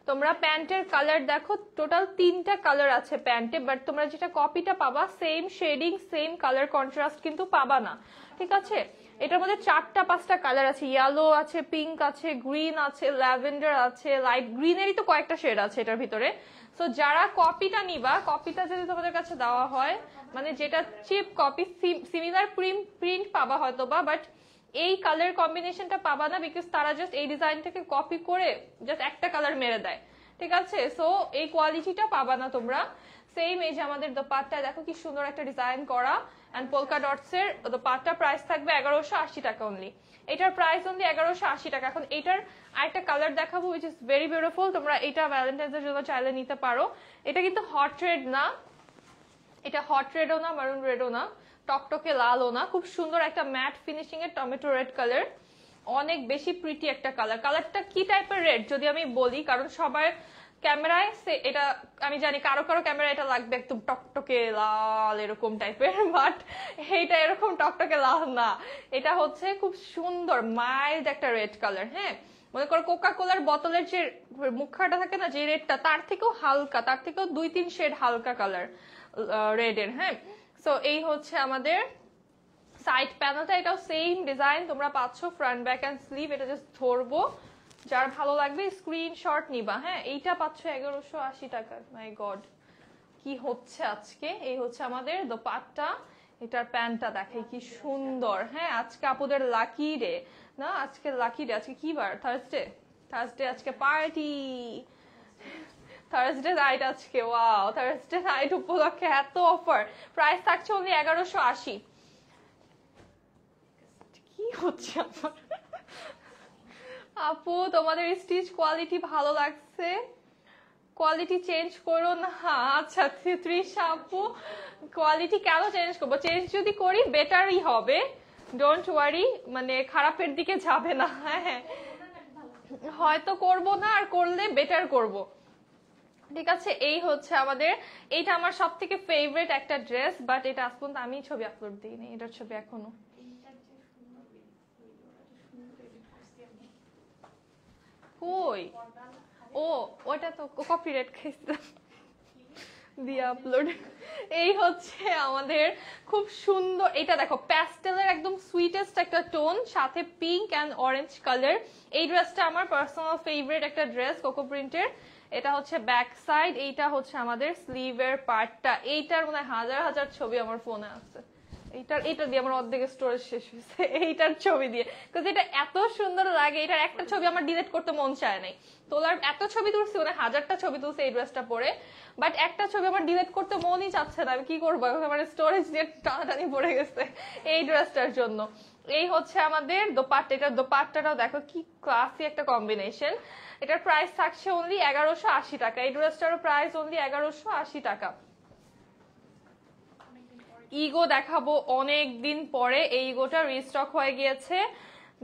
তোমরা, প্যান্টের কালার দেখো, টোটাল 3টা কালার আছে প্যান্টে, বাট তোমরা যেটা কপিটা পাবা same shading same colour contrast কিন্তু পাবা না, ঠিক আছে? এটার মধ্যে 4টা 5টা কালার আছে, ইয়েলো আছে, পিঙ্ক আছে, গ্রিন আছে, ল্যাভেন্ডার আছে, লাইট গ্রিনেরই তো কয়েকটা শেড আছে এটার ভিতরে। সো যারা কপিটা নিবা, কপিটা যদি তোমাদের কাছে দেওয়া হয়, মানে যেটা চিপ কপি সিমিলার প্রিন্ট পাবা হয়তো বা, বাট এই কালার কম্বিনেশনটা পাবা না, বিকজ তারা জাস্ট এই ডিজাইনটাকে কপি করে জাস্ট একটা কালার মেরে দেয়, ঠিক আছে? সো এই কোয়ালিটিটা পাবা না তোমরা। সেম এই যে আমাদের দোপাট্টা দেখো কি সুন্দর একটা ডিজাইন করা এন্ড পোলকা ডটস এর দোপাট্টা, প্রাইস থাকবে 1180 টাকা অনলি। এটার প্রাইস অনলি 1180 টাকা। এখন এটার আরেকটা কালার দেখাবো উইচ ইজ ভেরি বিউটিফুল, তোমরা এটা ভ্যালেন্টাইন্স এর জন্য চাইলে নিতে পারো। এটা কিন্তু হট রেড না, এটা হট রেডও না, মারুন রেডও না, টকটকে লালও না, খুব সুন্দর একটা ম্যাট ফিনিশিং এর টমেটো রেড কালার, অনেক বেশি প্রিটি একটা কালার। কালারটা কি টাইপের রেড যদি আমি বলি, কারণ সবার ক্যামেরায় এটা আমি জানি কারো কারো ক্যামেরা এটা লাগবে একদম টকটকে লাল এরকম টাইপের, বাট এইটা এরকম টকটকে লাল না, এটা হচ্ছে খুব সুন্দর মাইল্ড একটা রেড কালার। হ্যাঁ, মনে করো কোকা কোলার বোতলের যে মুখাটা থাকে না যে রেডটা, তার থেকেও হালকা, তার থেকেও 2-3 শেড হালকা কালার রেড এর। হ্যাঁ, সো এই হচ্ছে আমাদের সাইড প্যানেলটা, এটাও সেম ডিজাইন তোমরা পাচ্ছ, ফ্রন্ট ব্যাক এন্ড স্লিভ। এটা জাস্ট ধরবো, যার ভালো লাগবে স্ক্রিনশট নিবা। হ্যাঁ, এইটা পাচ্ছ 1180 টাকা। মাই গড, কি হচ্ছে আজকে। এই হচ্ছে আমাদের দোপাট্টা, এটার প্যান্টটা দেখে কি সুন্দর। হ্যাঁ, আজকে আপুদের লাকি ডে না, আজকে লাকি ডে। আজকে কি বার? থার্সডে। থার্সডে আজকে পার্টি, থার্সডে নাইট আজকে। ওয়াও, থার্সডে নাইট উপলক্ষে এত অফার, প্রাইস থাকছে অনলি 1180। কি হচ্ছে আমার আপু, তোমাদের স্টিচ কোয়ালিটি ভালো লাগছে, কোয়ালিটি চেঞ্জ করো না। আচ্ছা তৃষা আপু, কোয়ালিটি কেন চেঞ্জ করবো? চেঞ্জ যদি করি বেটারই হবে, ডোন্ট ওয়ারি, মানে খারাপের দিকে যাবে না। হ্যাঁ, হয়তো করব না, আর করলে বেটার করব, ঠিক আছে? এই হচ্ছে আমাদের, এইটা আমার সব থেকে ফেভারিট একটা ড্রেস, বাট এটা আজ পর্যন্ত আমি ছবি আপলোড দিইনি, এটার ছবি এখনো কই ও ওটা তো কপিরাইট খাইছে দিয়ে আপলোড। এই হচ্ছে আমাদের খুব সুন্দর, এটা দেখো প্যাস্টেলের একদম সুইটেস্ট একটা টোন, সাথে পিঙ্ক অ্যান্ড অরেঞ্জ কালার। এই ড্রেসটা আমার পার্সোনাল ফেভারিট একটা ড্রেস কোকো প্রিন্টের। এটা হচ্ছে ব্যাক সাইড, এইটা হচ্ছে আমাদের স্লিভের পার্টটা। এইটার মনে হয় হাজার হাজার ছবি আমার ফোনে আছে। এটা দিয়ে আমার অর্ধেক স্টোরেজ শেষ হয়েছে এইটার ছবি দিয়ে, বিকজ এটা এত সুন্দর লাগে। এটার একটা ছবি আমার ডিলিট করতে মন চায় নাই, তোলার এত ছবি তুলছি, মানে হাজারটা ছবি তুলছি এই ড্রেসটা পরে, বাট একটা ছবি আমার ডিলিট করতে মনই চাচ্ছে না। আমি কি করবো, আমার স্টোরেজ দিয়ে টানাটানি পড়ে গেছে এই ড্রেসটার জন্য। এই হচ্ছে আমাদের দোপাট্টা। এটার দোপাট্টাটাও দেখো কি ক্লাসি একটা কম্বিনেশন। এটার প্রাইস থাকছে অনলি 1180 টাকা। এই ড্রেসটারও প্রাইস অনলি 1180 টাকা। ইগো দেখাবো অনেক দিন পরে, এই ইগোটা রিস্টক হয়ে গিয়েছে।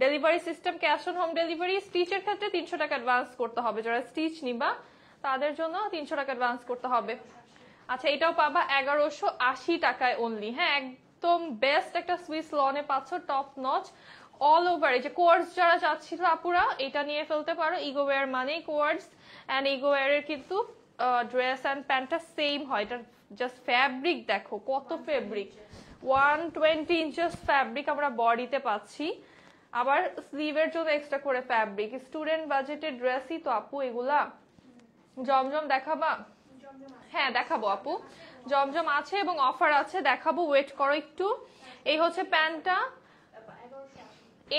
Delivery system cash on home delivery. স্টিচের ক্ষেত্রে 300 টাকা অ্যাডভান্স করতে হবে, যারা স্টিচ নিবা তাদের জন্য 300 টাকা অ্যাডভান্স করতে হবে। আচ্ছা, এটাও পাবা 1180 টাকায় অনলি। হ্যাঁ, একদম বেস্ট একটা সুইস লনে পাচ্ছ, টপ নচ অল ওভার। এই যে কোয়ার্স যারা চাচ্ছিল আপুরা, এটা নিয়ে ফেলতে পারো। ইগো ওয়্যার মানেই কোয়ার্স, অ্যান্ড ইগো ওয়্যারের কিন্তু ড্রেস অ্যান্ড প্যান্টটা সেম হয়। এটা জাস্ট ফ্যাব্রিক দেখো কত ফ্যাব্রিক, 120 ইঞ্চেস ফ্যাব্রিক আমরা বডিতে পাচ্ছি, আবার স্লিভের জন্য এক্সট্রা করে ফ্যাব্রিক। স্টুডেন্ট বাজেটের ড্রেসই তো আপু এগুলা। জমজম দেখাবা? হ্যাঁ দেখাবো আপু, জমজম আছে এবং অফার আছে, দেখাবো, ওয়েট করো একটু। এই হচ্ছে প্যান্টটা,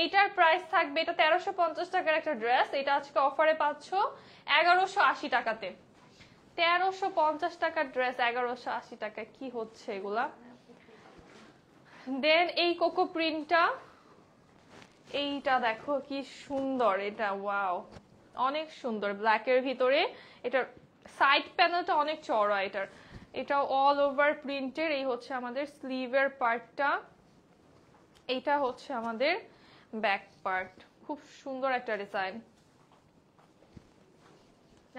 এইটার প্রাইস থাকবে, এটা 1350 টাকার একটা ড্রেস, এটা আজকে অফারে পাচ্ছ 1180 টাকাতে। 1350 টাকার ড্রেস 1180 টাকায়, কি হচ্ছে এগুলা। দেন এই কোকো প্রিন্টটা, এইটা দেখো কি সুন্দর, এটা ওয়াও অনেক সুন্দর, ব্ল্যাকের ভিতরে। এটার সাইড প্যানেলটা অনেক চওড়া এটার। এটা অল ওভার প্রিন্টের। এই হচ্ছে আমাদের স্লিভের পার্টটা, এইটা হচ্ছে আমাদের ব্যাক পার্ট। খুব সুন্দর একটা ডিজাইন।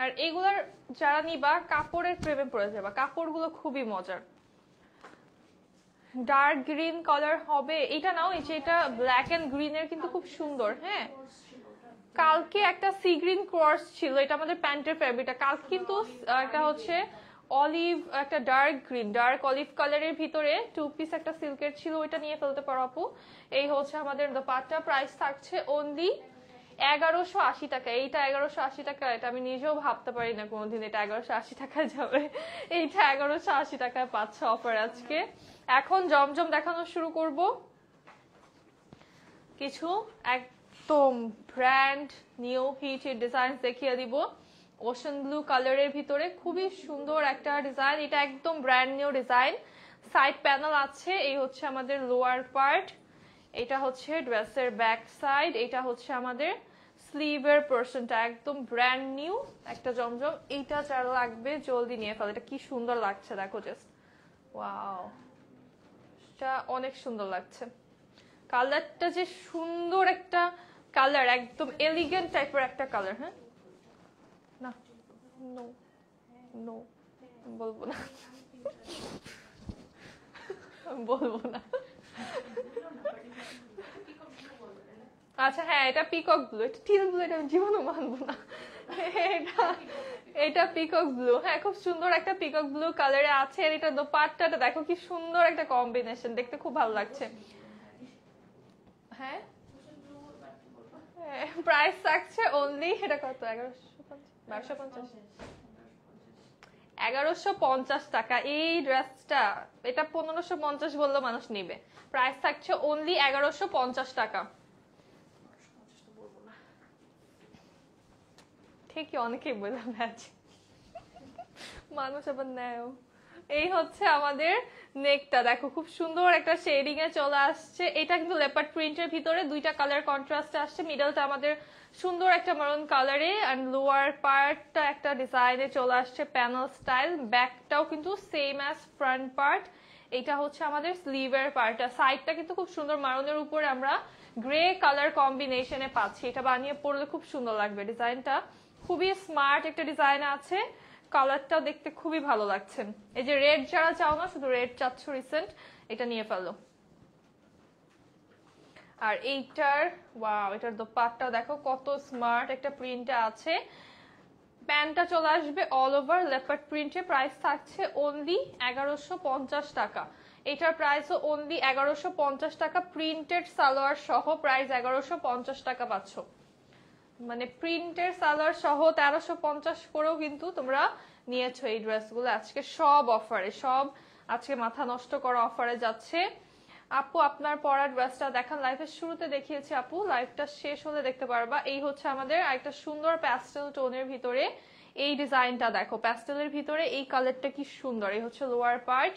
আর এগুলার যারা নিবা কাপড়ের প্রেমে পড়ে যাবা, কাপড়গুলো খুবই মজার। ডার্ক গ্রিন কালার হবে এটা নাও, এই যে এটা ব্ল্যাক এন্ড গ্রিনের কিন্তু খুব সুন্দর। হ্যাঁ, কালকে একটা সি গ্রিন ক্রস ছিল, এটা আমাদের প্যান্টের ফেব্রিকটা। কালকে কিন্তু একটা হচ্ছে অলিভ, একটা ডার্ক গ্রিন, ডার্ক অলিভ কালারের ভিতরে 2 পিস একটা সিল্কের ছিল, ওইটা নিয়ে ফেলতে পারো আপু। এই হচ্ছে আমাদের দোপাট্টা, প্রাইস থাকছে অনলি 1180 টাকা। এইটা 1180 টাকা, এটা আমি নিজেও ভাবতে পারি না কোনোদিন এটা 1180 টাকায় যাবে। এইটা 1180 টাকায় পাচ্ছ অফার আজকে। এখন জমজম দেখানো শুরু করব, কিছু একদম ব্র্যান্ড নিউ হিট ডিজাইন দেখিয়ে দিব। ওশান ব্লু কালারের ভিতরে খুবই সুন্দর একটা ডিজাইন, এটা একদম brand new design. Side panel আছে, এই হচ্ছে আমাদের লোয়ার পার্ট, এটা হচ্ছে ড্রেসের ব্যাক সাইড, এটা হচ্ছে আমাদের স্লিভের পোরশনটা, একদম ব্র্যান্ড নিউ একটা জমজম। এইটা যারা লাগবে জলদি নিয়ে ফেলো, এটা কি সুন্দর লাগছে দেখো, জাস্ট ওয়াও, এটা অনেক সুন্দর লাগছে। কালারটা যে সুন্দর একটা কালার, একদম এলিগেন্ট টাইপের একটা কালার। হ্যাঁ না, নো নো বলবো না, বলবো না। আচ্ছা হ্যাঁ, এটা পিকক ব্লু, এটা টিল ব্লু, এটা জীবনও মানবো না। এটা পিকক ব্লু, হ্যাঁ খুব সুন্দর একটা পিকক ব্লু কালারে আছে। এটা দোপাট্টাটা দেখো কি সুন্দর একটা কম্বিনেশন, দেখতে খুব ভালো লাগছে। হ্যাঁ প্রাইস থাকছে অনলি, এটা কত, 1150 টাকা এই ড্রেসটা। এটা 1550 বললেও মানুষ নিবে। প্রাইস থাকছে অনলি 1150 টাকা। ঠিকই, অনেকেই বললাম মানুষ আবার নেয়ও। এই হচ্ছে আমাদের নেকটা, দেখো খুব সুন্দর একটা শেডিং এ চলে আসছে। এটা কিন্তু লেপার্ড প্রিন্টের ভিতরে দুইটা কালার কন্ট্রাস্ট আসছে, মিডলটা আমাদের সুন্দর একটা মারুন কালারে, এন্ড লোয়ার পার্টটা একটা ডিজাইনে চলে আসছে প্যানেল স্টাইল। ব্যাকটাও কিন্তু সেম অ্যাজ ফ্রন্ট পার্ট। এটা হচ্ছে আমাদের স্লিভের পার্টটা, সাইডটা কিন্তু খুব সুন্দর মারুনের উপরে আমরা গ্রে কালার কম্বিনেশনে পাচ্ছি। এটা বানিয়ে পরলে খুব সুন্দর লাগবে, ডিজাইনটা খুবই স্মার্ট একটা ডিজাইন আছে। কালারটাও দেখতে খুবই ভালো লাগছে। এই যে রেড যারা চাও না, শুধু রেড চাচ্ছ রিসেন্ট, এটা নিয়ে ফেলো। আর এইটার ওয়াও, এটার দোপাট্টা দেখো কত স্মার্ট একটা প্রিন্টে আছে। প্যান্টটা চলে আসবে অল ওভার লেপার্ড প্রিন্টে, প্রাইস থাকছে অনলি 1150 টাকা। এটার প্রাইসও অনলি 1150 টাকা, প্রিন্টেড সালোয়ার সহ প্রাইস 1150 টাকা পাচ্ছ। মানে প্রিন্টের সালোয়ার সহ 1350 করেও কিন্তু তোমরা নিয়েছো এই ড্রেসগুলো। আজকে সব অফারে, সব আজকে মাথা নষ্ট করা অফারে যাচ্ছে। আপু আপনার পরা ড্রেসটা দেখান, লাইফের শুরুতে দেখিয়েছি আপু, লাইফটা শেষ হলে দেখতে পারবা। এই হচ্ছে আমাদের একটা সুন্দর প্যাস্টেল টোনের ভিতরে এই ডিজাইনটা দেখো, প্যাস্টেলের ভিতরে এই কালারটা কি সুন্দর। এই হচ্ছে লোয়ার পার্ট,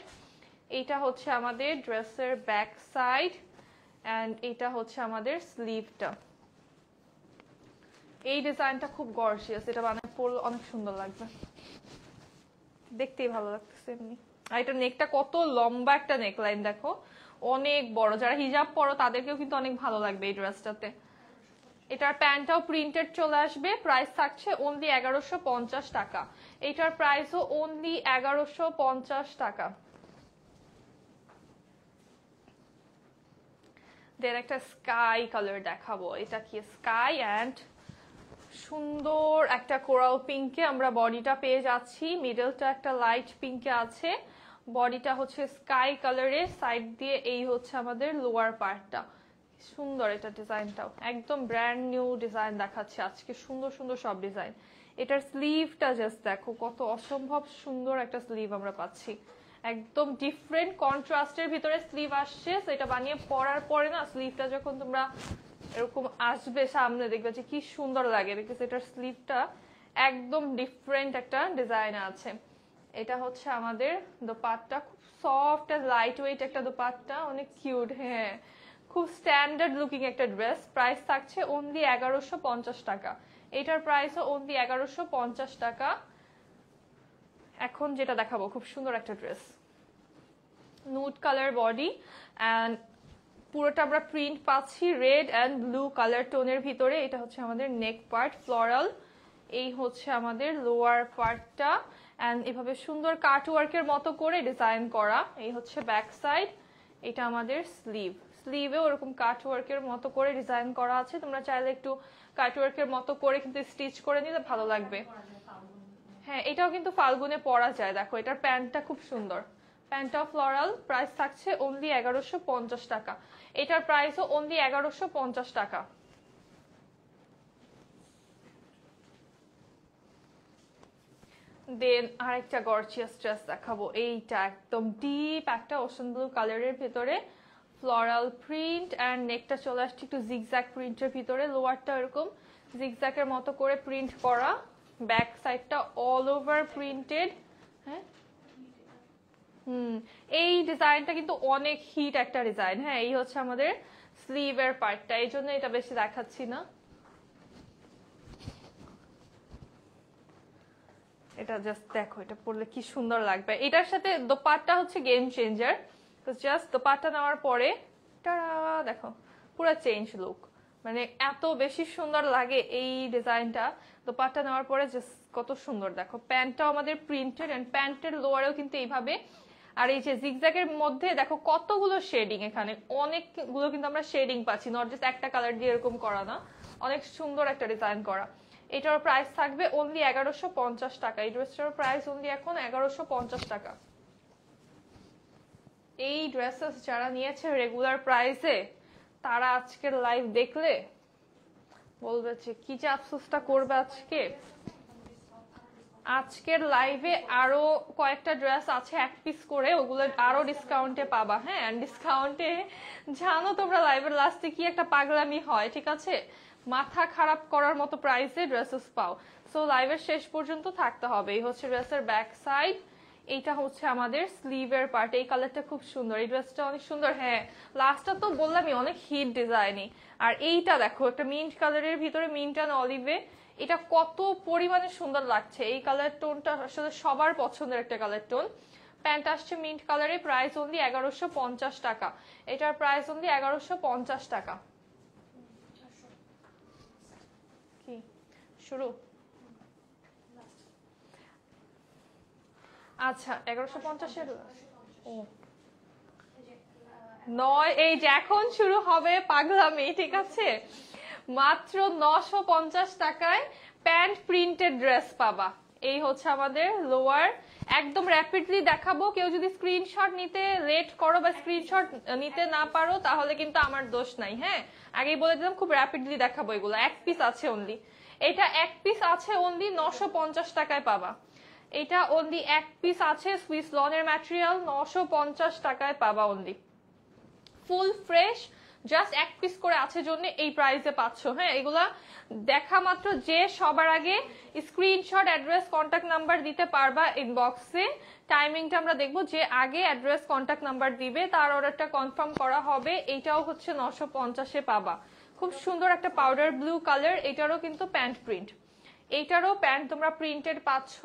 এইটা হচ্ছে আমাদের ড্রেসের ব্যাক সাইড, এন্ড এটা হচ্ছে আমাদের স্লিভটা। এই ডিজাইনটা খুব গর্জিয়াস, এটা বানায় পরলে অনেক সুন্দর লাগবে, দেখতেই ভালো লাগতেছে এমনি। আর এটা নেকটা কত লম্বা একটা নেকলাইন দেখো, অনেক বড়। যারা হিজাব পরো তাদেরকেও কিন্তু অনেক ভালো লাগবে এই ড্রেসটাতে। এটার প্যান্টটাও প্রিন্টেড চলে আসবে, প্রাইস থাকছে অনলি 1150 টাকা। এটার প্রাইসও অনলি 1150 টাকা। দেন একটা স্কাই কালার দেখাবো, এটা কি স্কাই অ্যান্ড সুন্দর একটা কোরাল পিঙ্কে আমরা বডিটা পেয়ে যাচ্ছি, মিডলটা একটা লাইট পিঙ্কে আছে, বডিটা হচ্ছে স্কাই কালারের, সাইড দিয়ে এই হচ্ছে আমাদের লোয়ার পার্টটা। সুন্দর এটা ডিজাইনটাও, একদম ব্র্যান্ড নিউ ডিজাইন দেখাচ্ছে আজকে, সুন্দর সুন্দর সব ডিজাইন। এটার স্লিভটা জাস্ট দেখো কত অসম্ভব সুন্দর একটা স্লিভ আমরা পাচ্ছি, একদম ডিফারেন্ট কন্ট্রাস্টের ভিতরে স্লিভ আসছে। এটা বানিয়ে পরার পরে না, স্লিভটা যখন তোমরা এরকম আসবে সামনে দেখবে যে কি সুন্দর লাগে, বিকজ এটার স্লিভটা একদম ডিফারেন্ট একটা ডিজাইন আছে। এটা হচ্ছে আমাদের দোপাট্টা, খুব সফট আর লাইট ওয়েট একটা দোপাট্টা, অনেক কিউট। হ্যাঁ, খুব স্ট্যান্ডার্ড লুকিং একটা ড্রেস, প্রাইস থাকছে অনলি 1150 টাকা। এটার প্রাইসও অনলি 1150 টাকা। এখন যেটা দেখাবো খুব সুন্দর একটা dress, nude colour body and পুরোটা আমরা প্রিন্ট পাচ্ছি রেড অ্যান্ড ব্লু কালার টোনের ভিতরে। এটা হচ্ছে আমাদের নেক পার্ট ফ্লোরাল, এই হচ্ছে আমাদের লোয়ার পার্টটা, অ্যান্ড এভাবে সুন্দর কাট ওয়ার্কের মতো করে ডিজাইন করা। এই হচ্ছে ব্যাক সাইড, এটা আমাদের স্লিভ, স্লিভেও ওরকম কাট ওয়ার্কের মতো করে ডিজাইন করা আছে। তোমরা চাইলে একটু কাট ওয়ার্কের মতো করে কিন্তু স্টিচ করে নিলে ভালো লাগবে। হ্যাঁ, এটাও কিন্তু ফাল্গুনে পরা যায়। দেখো এটার প্যান্টটা খুব সুন্দর, প্যান্টটা ফ্লোরাল, প্রাইস থাকছে অনলি 1150 টাকা। এটার প্রাইসও অনলি 1150 টাকা। দেন আরেকটা গর্জিয়াস ড্রেস দেখাবো, এইটা একদম ডিপ একটা ওশান ব্লু কালারের ভিতরে ফ্লোরাল প্রিন্ট অ্যান্ড নেকটা চলে আসছে একটু জিগজ্যাগ প্রিন্টের ভিতরে, লোয়ারটা এরকম জিগজ্যাগের মতো করে প্রিন্ট করা, ব্যাক সাইডটা অল ওভার প্রিন্টেড। হ্যাঁ, এই ডিজাইনটা কিন্তু অনেক হিট একটা ডিজাইন। হ্যাঁ, এই হচ্ছে আমাদের স্লিভের পার্টটা, এই জন্য এটা বেশি দেখাচ্ছি না। এটা জাস্ট দেখো, এটা পরলে কি সুন্দর লাগবে। এটার সাথে দোপাট্টা হচ্ছে গেম চেঞ্জার, জাস্ট দোপাট্টা নেওয়ার পরে দেখো পুরো চেঞ্জ লুক, মানে এত বেশি সুন্দর লাগে এই ডিজাইনটা দোপাট্টা নেওয়ার পরে, জাস্ট কত সুন্দর। দেখো প্যান্টটাও আমাদের প্রিন্টেড এন্ড প্যান্টের লোয়ারেও কিন্তু এইভাবে, আর এই যে জিগজ্যাগের মধ্যে দেখো কতগুলো শেডিং, এখানে অনেকগুলো কিন্তু আমরা শেডিং পাচ্ছি, নট জাস্ট একটা কালার দিয়ে এরকম করা না, অনেক সুন্দর একটা ডিজাইন করা। এটার প্রাইস থাকবে অনলি 1150 টাকা। এই ড্রেসটার প্রাইস অনলি এখন 1150 টাকা। এই ড্রেসেস যারা নিয়েছে রেগুলার প্রাইসে, তারা আজকের লাইভ দেখলে বলবে যে কি যে আফসোসটা করবে আজকে। আজকের লাইভে আরো কয়েকটা ড্রেস আছে এক পিস করে, ওগুলো আরো ডিসকাউন্টে পাবা। হ্যাঁ, ডিসকাউন্টে জানো তোমরা লাইভের লাস্টে কি একটা পাগলামি হয়, ঠিক আছে, মাথা খারাপ করার মতো প্রাইসে ড্রেসেস পাও। সো লাইভের শেষ পর্যন্ত থাকতে হবে। এই হচ্ছে ড্রেসের ব্যাক সাইড, এইটা হচ্ছে আমাদের স্লিভের পার্ট। এই কালারটা খুব সুন্দর, এই ড্রেসটা অনেক সুন্দর। হ্যাঁ, লাস্টটা তো বললামই অনেক হিট ডিজাইনই। আর এইটা দেখো একটা মিন্ট কালারের ভিতরে, মিন্ট অ্যান্ড অলিভে, এটা কত পরিমাণে সুন্দর লাগছে। এই কালার টোনটা আসলে সবার পছন্দের একটা কালার টোন। প্যান্ট আসছে মিন্ট কালারে, প্রাইস অনলি 1150 টাকা। এটার প্রাইস অনলি 1150 টাকা। কি শুরু? আচ্ছা, 1150-এর। ও 9 এই যে এখন শুরু হবে পাগলামি, ঠিক আছে? মাত্র 950 টাকায় প্যান্ট প্রিন্টেড ড্রেস পাবা। এই হচ্ছে আমাদের লোয়ার, একদম র্যাপিডলি দেখাবো। কেউ যদি স্ক্রিনশট নিতে লেট করো বা স্ক্রিনশট নিতে না পারো তাহলে কিন্তু আমার দোষ নাই, হ্যাঁ? আগেই বলে দিলাম খুব র্যাপিডলি দেখাবো এগুলো। এক পিস আছে অনলি, এটা এক পিস আছে অনলি 950 টাকায় পাবা। এটা অনলি এক পিস আছে, সুইস লনের ম্যাটেরিয়াল, 950 টাকায় পাবা অনলি। ফুল ফ্রেশ, জাস্ট এক পিস করে আছে জন্য এই প্রাইসে পাচ্ছ, হ্যাঁ? এগুলা দেখা মাত্র যে সবার আগে স্ক্রিনশট, অ্যাড্রেস, কন্ট্যাক্ট নাম্বার দিতে পারবা ইনবক্সে। টাইমিংটা আমরা দেখবো, যে আগে অ্যাড্রেস, কন্ট্যাক্ট নাম্বার দিবে তার অর্ডারটা কনফার্ম করা হবে। এইটাও হচ্ছে 950-এ পাবা। খুব সুন্দর একটা পাউডার ব্লু কালার, এটারও কিন্তু প্যান্ট প্রিন্ট, এইটারও প্যান্ট তোমরা প্রিন্টেড পাচ্ছ।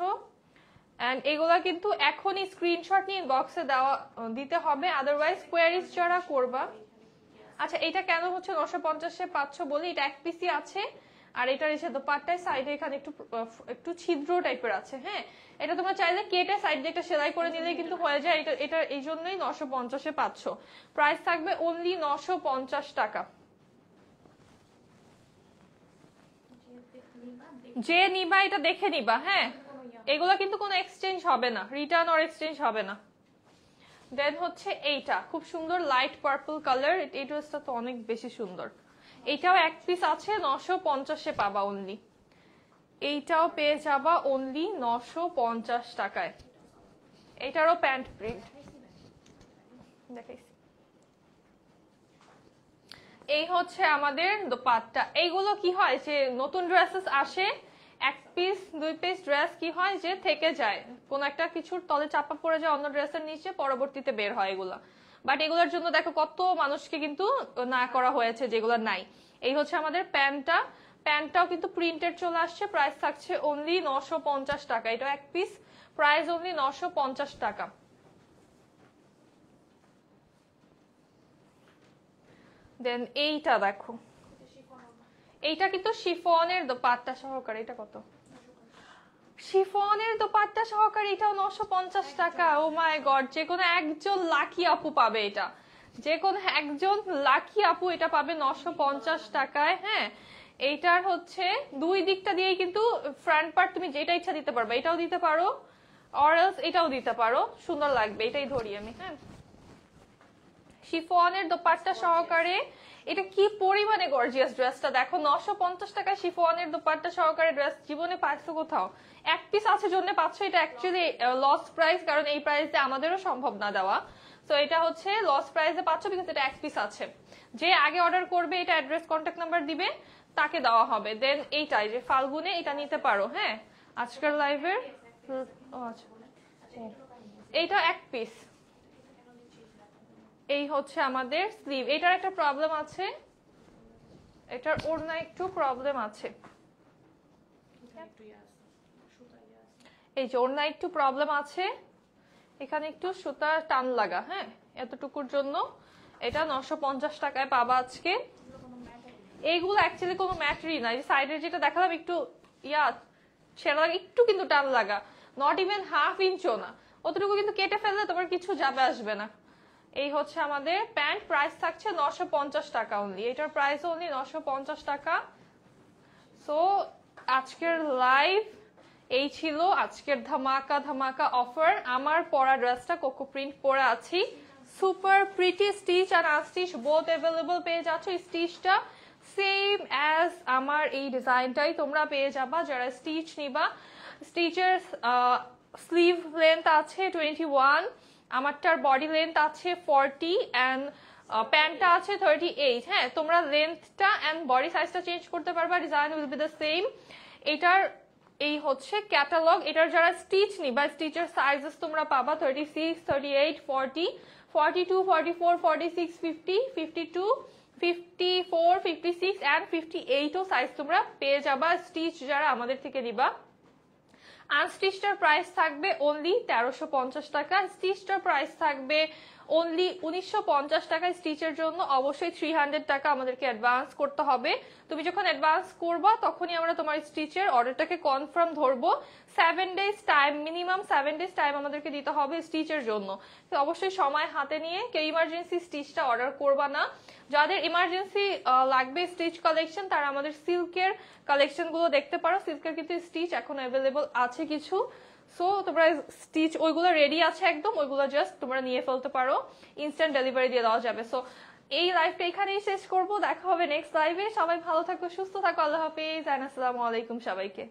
এন্ড এগুলা কিন্তু এখনই স্ক্রিনশট নিয়ে বক্সে দিতে হবে, আদারওয়াইজ কোয়ারিজ যারা করবা। আচ্ছা, এটা কেন হচ্ছে 950-এ পাচ্ছ বলি, এটা এক পিসি আছে আর এটার এসে দোপাট্টায় সাইডে এখানে একটু ছিদ্র টাইপের আছে, হ্যাঁ? এটা তোমরা চাইলে কেটে সাইড দিয়ে একটা সেলাই করে নিলে কিন্তু হয়ে যায়। এটা এই জন্যই 950-এ পাচ্ছ। প্রাইস থাকবে অনলি 950 টাকা। যে নিবা এটা দেখে নিবা, হ্যাঁ? এগুলো কিন্তু কোনো এক্সচেঞ্জ হবে না, রিটার্ন অর এক্সচেঞ্জ হবে না। দেন হচ্ছে এইটা খুব সুন্দর লাইট পার্পল কালার, এই ড্রেসটা তো অনেক বেশি সুন্দর। এইটাও এক পিস আছে, 950-এ পাবা অনলি। এইটাও পেয়ে যাবা অনলি 950 টাকায়। এইটারও প্যান্ট প্রিন্ট দেখাইছি। এই হচ্ছে আমাদের দোপাট্টা। এইগুলো কি হয় যে নতুন ড্রেসেস আসে, এক পিস দুই পিস ড্রেস কি হয় যে থেকে যায়, কোন একটা কিছুর তলে চাপা পড়ে যায় অন্য ড্রেসের নিচে, পরবর্তীতে বের হয় এগুলা। বাট এগুলোর জন্য দেখো কত মানুষকে কিন্তু না করা হয়েছে যেগুলো নাই। এই হচ্ছে আমাদের প্যান্টটা, প্যান্টটাও কিন্তু প্রিন্টেড চলে আসছে। প্রাইস থাকছে অনলি 950 টাকা। এটা এক পিস, প্রাইস অনলি 950 টাকা। দেন এইটা দেখো, এইটা কিন্তু শিফনের দোপাট্টা সহকারে। এটা কত? শিফনের দোপাট্টা সহকারে এটাও 950 টাকা। ও মাই গড, যে কোনো একজন লাকি আপু পাবে এটা, যে কোনো একজন লাকি আপু এটা পাবে 950 টাকায়, হ্যাঁ? এইটার হচ্ছে দুই দিকটা দিয়েই কিন্তু ফ্রন্ট পার্ট তুমি যেটা ইচ্ছা দিতে পারবে, এটাও দিতে পারো অর এলস এটাও দিতে পারো, সুন্দর লাগবে। এটাই ধরি আমি, হ্যাঁ? শিফনের দোপাট্টা সহকারে, এটা কি পরিমানে গর্জিয়াস ড্রেসটা দেখো। 950 টাকায় শিফনের দোপাট্টা সহকারে ড্রেস জীবনে পাইছো কোথাও? এক পিস আছে জন্য পাচ্ছ। এটা অ্যাকচুয়ালি লস প্রাইস, কারণ এই প্রাইসে আমাদেরও সম্ভব না দেওয়া। তো এটা হচ্ছে লস প্রাইসে পাচ্ছ বিকজ এটা এক পিস আছে। যে আগে অর্ডার করবে, এটা অ্যাড্রেস, কন্ট্যাক্ট নাম্বার দিবে, তাকে দেওয়া হবে। দেন এইটাই যে ফাল্গুনে এটা নিতে পারো, হ্যাঁ? আজকের লাইভের আচ্ছা, এইটা এক পিস। এই হচ্ছে আমাদের স্লিভ। এটার একটা প্রবলেম আছে, এটার ওড়না একটু প্রবলেম আছে। এই যে ওড়না একটু প্রবলেম আছে, এখানে একটু সুতা টান লাগা, হ্যাঁ? এতটুকুর জন্য এটা 950 টাকায় পাবা আজকে। এইগুলো অ্যাকচুয়ালি কোনো ম্যাটারই না। এই সাইডের যেটা দেখালাম একটু ছেঁড়া লাগা, একটু কিন্তু টান লাগা, নট ইভেন হাফ ইঞ্চও না, অতটুকু কিন্তু কেটে ফেললে তোমার কিছু যাবে আসবে না। এই হচ্ছে আমাদের প্যান্ট, প্রাইস থাকছে 950 টাকা অনলি। এটার প্রাইস অনলি 950 টাকা। সো আজকের লাইভ এই ছিল, আজকের ধামাকা ধামাকা অফার। আমার পরা ড্রেসটা কোকো প্রিন্ট পরে আছি, সুপার প্রিটি, স্টিচ আর আনস্টিচ বোথ অ্যাভেলেবল পেয়ে যাচ্ছ। স্টিচটা সেম অ্যাজ আমার এই ডিজাইনটাই তোমরা পেয়ে যাবা যারা স্টিচ নিবা। স্টিচের স্লিভ লেন্থ আছে 21, আমারটার বডি লেন্থ আছে 40 অ্যান্ড প্যান্টটা আছে 38, হ্যাঁ? তোমরা লেন্থটা অ্যান্ড বডি সাইজটা চেঞ্জ করতে পারবা, design will be the same. এটার এই হচ্ছে ক্যাটালগ। এটার যারা স্টিচ নিবা, স্টিচের সাইজেস তোমরা পাবা 36, 38, 40, 42, 44, 46, 50, 52, 54, 56 অ্যান্ড 58ও সাইজ তোমরা পেয়ে যাবা স্টিচ যারা আমাদের থেকে নিবা। আনস্টিচটার প্রাইস থাকবে অনলি 1350 টাকা, স্টিচটার প্রাইস থাকবে অনলি 1950 টাকায় স্টিচের জন্য অবশ্যই 300 টাকা আমাদেরকে অ্যাডভান্স করতে হবে। তুমি যখন অ্যাডভান্স করবা তখনই আমরা তোমার স্টিচের অর্ডারটাকে কনফার্ম ধরবো। 7 days time, minimum 7 days time আমাদেরকে দিতে হবে স্টিচের জন্য। তো অবশ্যই সময় হাতে নিয়ে কেউ ইমার্জেন্সি স্টিচটা অর্ডার করবা না। যাদের ইমার্জেন্সি লাগবে স্টিচ কালেকশন তারা আমাদের সিল্কের কালেকশন গুলো দেখতে পারো। সিল্কের কিন্তু স্টিচ এখন অ্যাভেলেবল আছে কিছু। সো তোমরা স্টিচ ওইগুলো রেডি আছে একদম, ওইগুলো জাস্ট তোমরা নিয়ে ফেলতে পারো, ইনস্ট্যান্ট ডেলিভারি দিয়ে দেওয়া যাবে। সো এই লাইভটা এখানেই শেষ করবো, দেখা হবে নেক্সট লাইভে। সবাই ভালো থাকো, সুস্থ থাকো, আল্লাহ হাফিজ, আসসালামু আলাইকুম সবাইকে।